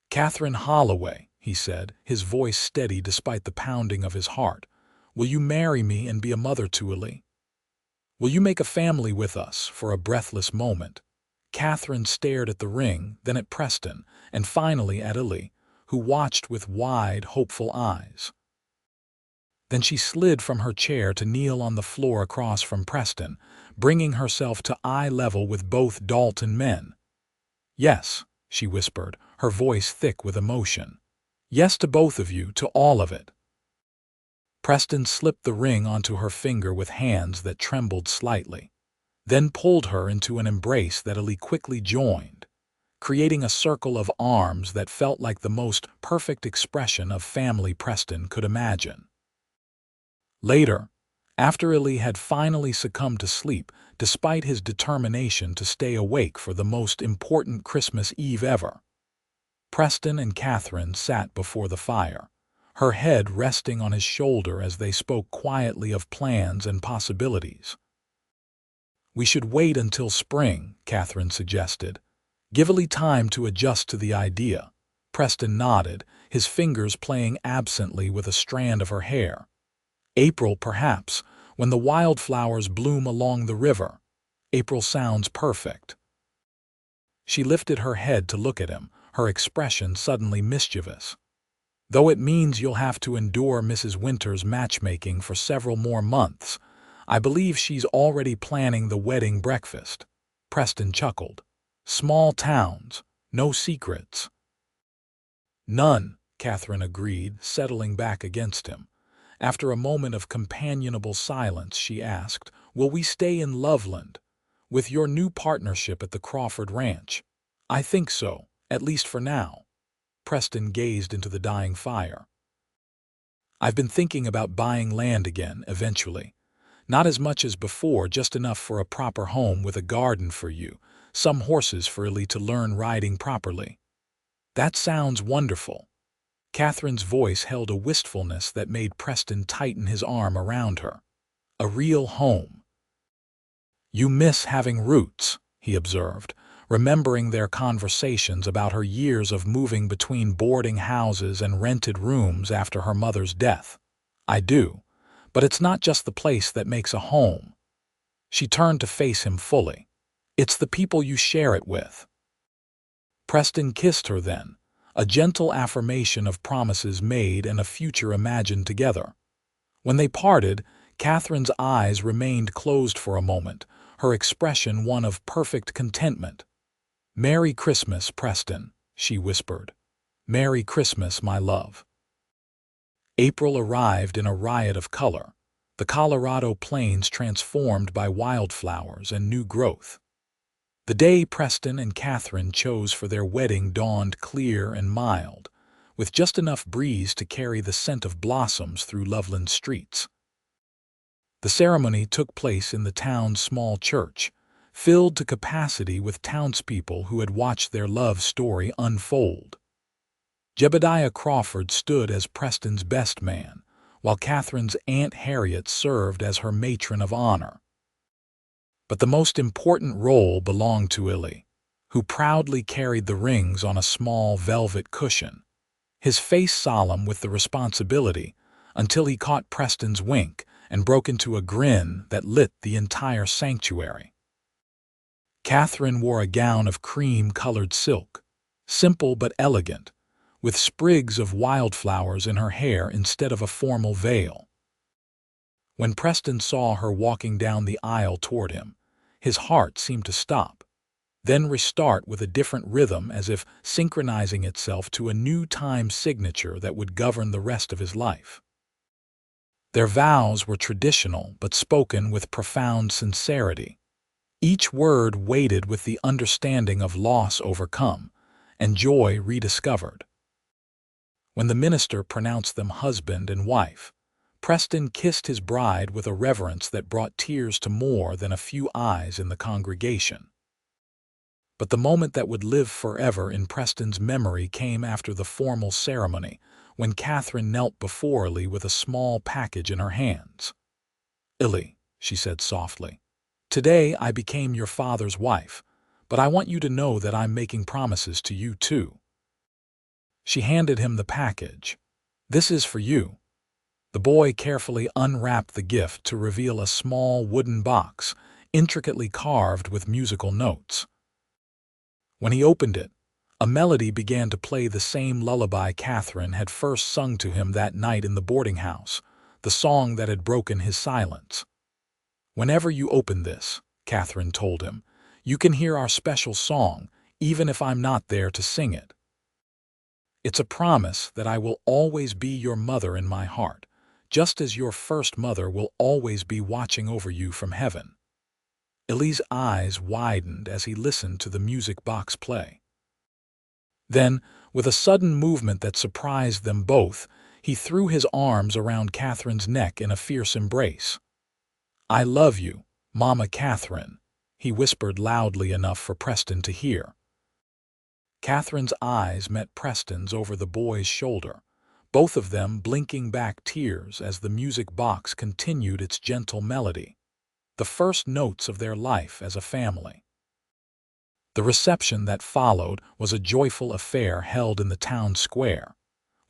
"Katherine Holloway," he said, his voice steady despite the pounding of his heart, "will you marry me and be a mother to Ellie? Will you make a family with us?" For a breathless moment, Katherine stared at the ring, then at Preston, and finally at Ellie, who watched with wide, hopeful eyes. Then she slid from her chair to kneel on the floor across from Preston, bringing herself to eye level with both Dalton men. "Yes," she whispered, her voice thick with emotion. "Yes to both of you, to all of it." Preston slipped the ring onto her finger with hands that trembled slightly, then pulled her into an embrace that Ellie quickly joined, creating a circle of arms that felt like the most perfect expression of family Preston could imagine. Later, after Ellie had finally succumbed to sleep, despite his determination to stay awake for the most important Christmas Eve ever, Preston and Katherine sat before the fire, her head resting on his shoulder as they spoke quietly of plans and possibilities. "We should wait until spring," Katherine suggested. "Give Ellie time to adjust to the idea." Preston nodded, his fingers playing absently with a strand of her hair. "April, perhaps, when the wildflowers bloom along the river. April sounds perfect." She lifted her head to look at him, her expression suddenly mischievous. "Though it means you'll have to endure Mrs. Winter's matchmaking for several more months. I believe she's already planning the wedding breakfast." Preston chuckled. "Small towns, no secrets." "None," Katherine agreed, settling back against him. After a moment of companionable silence, she asked, "Will we stay in Loveland, with your new partnership at the Crawford Ranch?" "I think so, at least for now." Preston gazed into the dying fire. "I've been thinking about buying land again, eventually. Not as much as before, just enough for a proper home with a garden for you, some horses for Ellie to learn riding properly." "That sounds wonderful." Katherine's voice held a wistfulness that made Preston tighten his arm around her. "A real home." "You miss having roots," he observed, remembering their conversations about her years of moving between boarding houses and rented rooms after her mother's death. "I do, but it's not just the place that makes a home." She turned to face him fully. "It's the people you share it with." Preston kissed her then, a gentle affirmation of promises made and a future imagined together. When they parted, Katherine's eyes remained closed for a moment, her expression one of perfect contentment. "Merry Christmas, Preston," she whispered. "Merry Christmas, my love." April arrived in a riot of color, the Colorado plains transformed by wildflowers and new growth. The day Preston and Katherine chose for their wedding dawned clear and mild, with just enough breeze to carry the scent of blossoms through Loveland streets. The ceremony took place in the town's small church, filled to capacity with townspeople who had watched their love story unfold. Jebediah Crawford stood as Preston's best man, while Katherine's Aunt Harriet served as her matron of honor. But the most important role belonged to Illy, who proudly carried the rings on a small velvet cushion, his face solemn with the responsibility, until he caught Preston's wink and broke into a grin that lit the entire sanctuary. Katherine wore a gown of cream-colored silk, simple but elegant, with sprigs of wildflowers in her hair instead of a formal veil. When Preston saw her walking down the aisle toward him, his heart seemed to stop, then restart with a different rhythm, as if synchronizing itself to a new time signature that would govern the rest of his life. Their vows were traditional but spoken with profound sincerity, each word weighted with the understanding of loss overcome and joy rediscovered. When the minister pronounced them husband and wife, Preston kissed his bride with a reverence that brought tears to more than a few eyes in the congregation. But the moment that would live forever in Preston's memory came after the formal ceremony, when Katherine knelt before Illy with a small package in her hands. "Illy," she said softly, "today I became your father's wife, but I want you to know that I'm making promises to you too." She handed him the package. "This is for you." The boy carefully unwrapped the gift to reveal a small wooden box, intricately carved with musical notes. When he opened it, a melody began to play, the same lullaby Katherine had first sung to him that night in the boarding house, the song that had broken his silence. "Whenever you open this," Katherine told him, "you can hear our special song, even if I'm not there to sing it. It's a promise that I will always be your mother in my heart, just as your first mother will always be watching over you from heaven." Illy's eyes widened as he listened to the music box play. Then, with a sudden movement that surprised them both, he threw his arms around Katherine's neck in a fierce embrace. "I love you, Mama Katherine," he whispered loudly enough for Preston to hear. Katherine's eyes met Preston's over the boy's shoulder, both of them blinking back tears as the music box continued its gentle melody, the first notes of their life as a family. The reception that followed was a joyful affair held in the town square,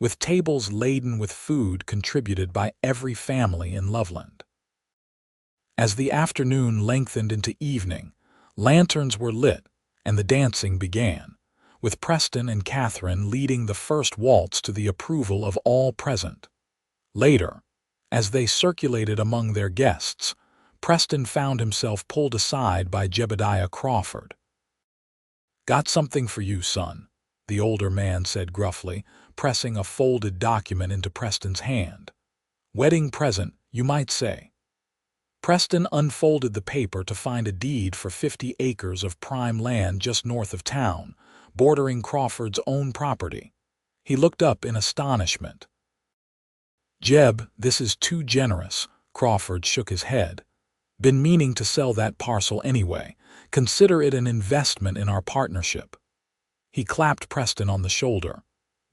with tables laden with food contributed by every family in Loveland. As the afternoon lengthened into evening, lanterns were lit and the dancing began, with Preston and Katherine leading the first waltz to the approval of all present. Later, as they circulated among their guests, Preston found himself pulled aside by Jebediah Crawford. "Got something for you, son," the older man said gruffly, pressing a folded document into Preston's hand. "Wedding present, you might say." Preston unfolded the paper to find a deed for 50 acres of prime land just north of town, bordering Crawford's own property. He looked up in astonishment. "Jeb, this is too generous," Crawford shook his head. "Been meaning to sell that parcel anyway. Consider it an investment in our partnership." He clapped Preston on the shoulder.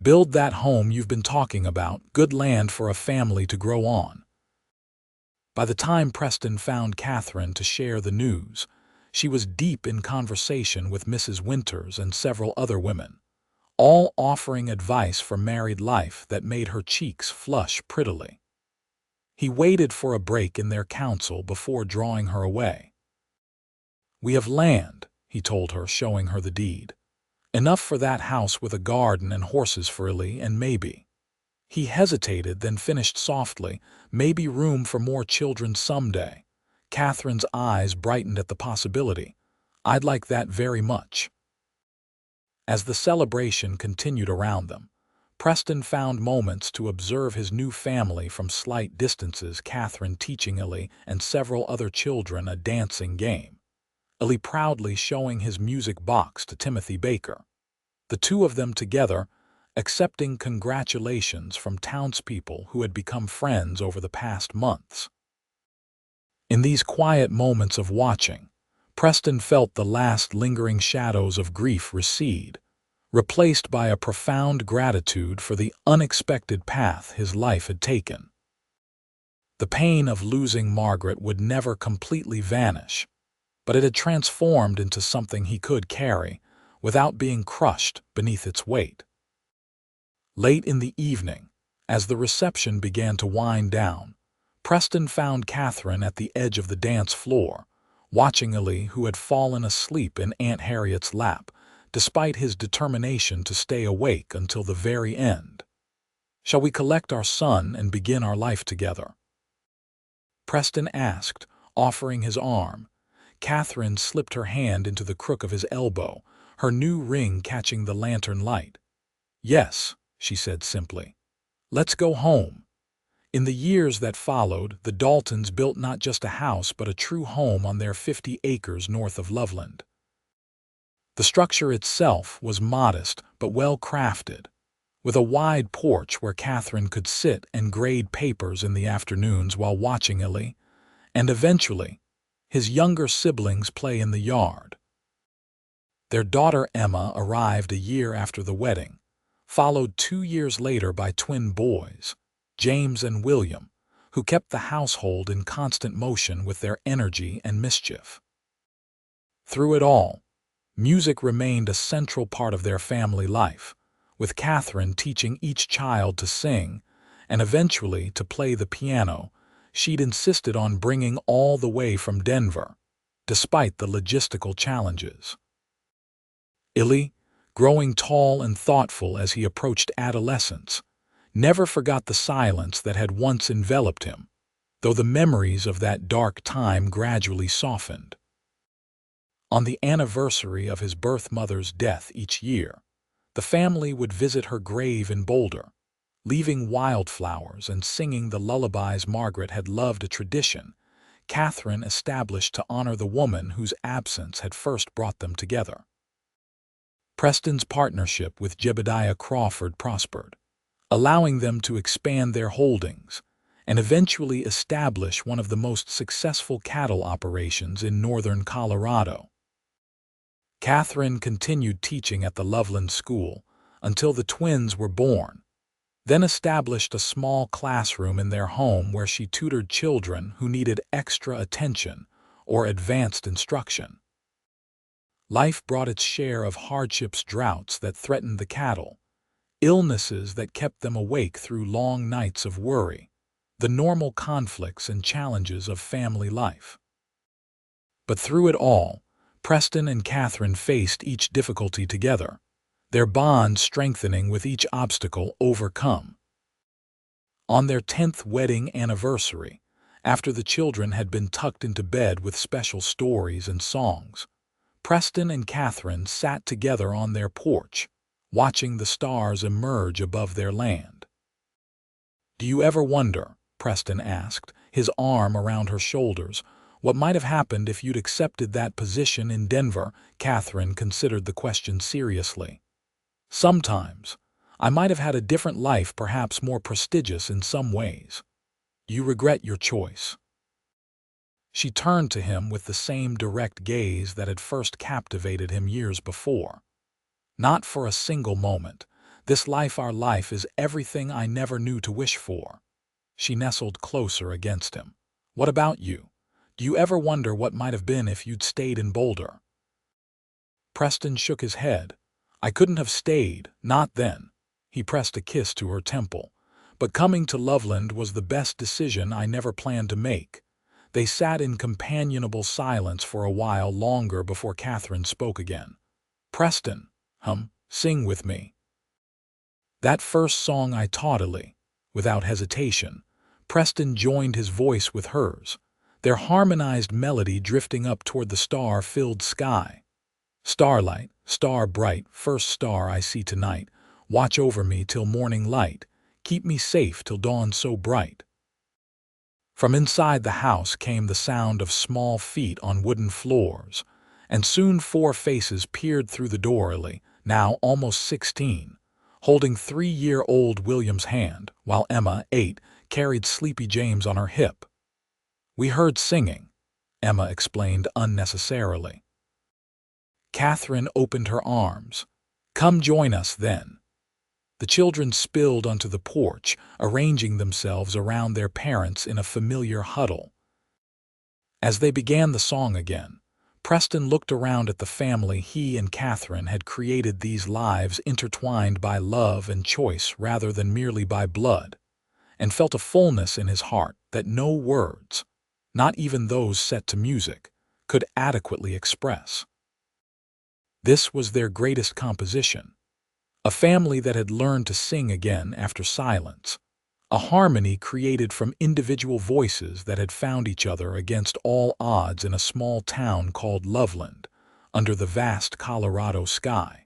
"Build that home you've been talking about, good land for a family to grow on." By the time Preston found Katherine to share the news, she was deep in conversation with Mrs. Winters and several other women, all offering advice for married life that made her cheeks flush prettily. He waited for a break in their counsel before drawing her away. "We have land," he told her, showing her the deed. "Enough for that house with a garden and horses for Illy, and maybe—" He hesitated, then finished softly, "maybe room for more children someday." Katherine's eyes brightened at the possibility. "I'd like that very much." As the celebration continued around them, Preston found moments to observe his new family from slight distances, Katherine teaching Illy and several other children a dancing game, Illy proudly showing his music box to Timothy Baker, the two of them together accepting congratulations from townspeople who had become friends over the past months. In these quiet moments of watching, Preston felt the last lingering shadows of grief recede, replaced by a profound gratitude for the unexpected path his life had taken. The pain of losing Margaret would never completely vanish, but it had transformed into something he could carry without being crushed beneath its weight. Late in the evening, as the reception began to wind down, Preston found Katherine at the edge of the dance floor, watching Ellie, who had fallen asleep in Aunt Harriet's lap, despite his determination to stay awake until the very end. "Shall we collect our son and begin our life together?" Preston asked, offering his arm. Katherine slipped her hand into the crook of his elbow, her new ring catching the lantern light. "Yes," she said simply. "Let's go home." In the years that followed, the Daltons built not just a house but a true home on their 50 acres north of Loveland. The structure itself was modest but well crafted, with a wide porch where Katherine could sit and grade papers in the afternoons while watching Ellie, and eventually, his younger siblings play in the yard. Their daughter Emma arrived a year after the wedding, followed 2 years later by twin boys, James and William, who kept the household in constant motion with their energy and mischief. Through it all, music remained a central part of their family life, with Katherine teaching each child to sing and eventually to play the piano she'd insisted on bringing all the way from Denver, despite the logistical challenges. Illy, growing tall and thoughtful as he approached adolescence, never forgot the silence that had once enveloped him, though the memories of that dark time gradually softened. On the anniversary of his birth mother's death each year, the family would visit her grave in Boulder, leaving wildflowers and singing the lullabies Margaret had loved, a tradition Katherine established to honor the woman whose absence had first brought them together. Preston's partnership with Jebediah Crawford prospered, allowing them to expand their holdings and eventually establish one of the most successful cattle operations in northern Colorado. Katherine continued teaching at the Loveland school until the twins were born, then established a small classroom in their home where she tutored children who needed extra attention or advanced instruction. Life brought its share of hardships, droughts that threatened the cattle, illnesses that kept them awake through long nights of worry, the normal conflicts and challenges of family life. But through it all, Preston and Katherine faced each difficulty together, their bond strengthening with each obstacle overcome. On their 10th wedding anniversary, after the children had been tucked into bed with special stories and songs, Preston and Katherine sat together on their porch, watching the stars emerge above their land. "Do you ever wonder," Preston asked, his arm around her shoulders, "what might have happened if you'd accepted that position in Denver?" Katherine considered the question seriously. "Sometimes. I might have had a different life, perhaps more prestigious in some ways. You regret your choice?" She turned to him with the same direct gaze that had first captivated him years before. "Not for a single moment. This life, our life, is everything I never knew to wish for." She nestled closer against him. "What about you? Do you ever wonder what might have been if you'd stayed in Boulder?" Preston shook his head. "I couldn't have stayed, not then." He pressed a kiss to her temple. "But coming to Loveland was the best decision I never planned to make." They sat in companionable silence for a while longer before Katherine spoke again. "Preston, sing with me." That first song I taught Ellie. Without hesitation, Preston joined his voice with hers, their harmonized melody drifting up toward the star-filled sky. "Starlight, star bright, first star I see tonight, watch over me till morning light, keep me safe till dawn so bright." From inside the house came the sound of small feet on wooden floors, and soon 4 faces peered through the door. Ellie, now almost 16, holding 3-year-old William's hand, while Emma, 8, carried sleepy James on her hip. "We heard singing," Emma explained unnecessarily. Katherine opened her arms. "Come join us, then." The children spilled onto the porch, arranging themselves around their parents in a familiar huddle. As they began the song again, Preston looked around at the family he and Katherine had created, these lives intertwined by love and choice rather than merely by blood, and felt a fullness in his heart that no words, not even those set to music, could adequately express. This was their greatest composition, a family that had learned to sing again after silence, a harmony created from individual voices that had found each other against all odds in a small town called Loveland, under the vast Colorado sky.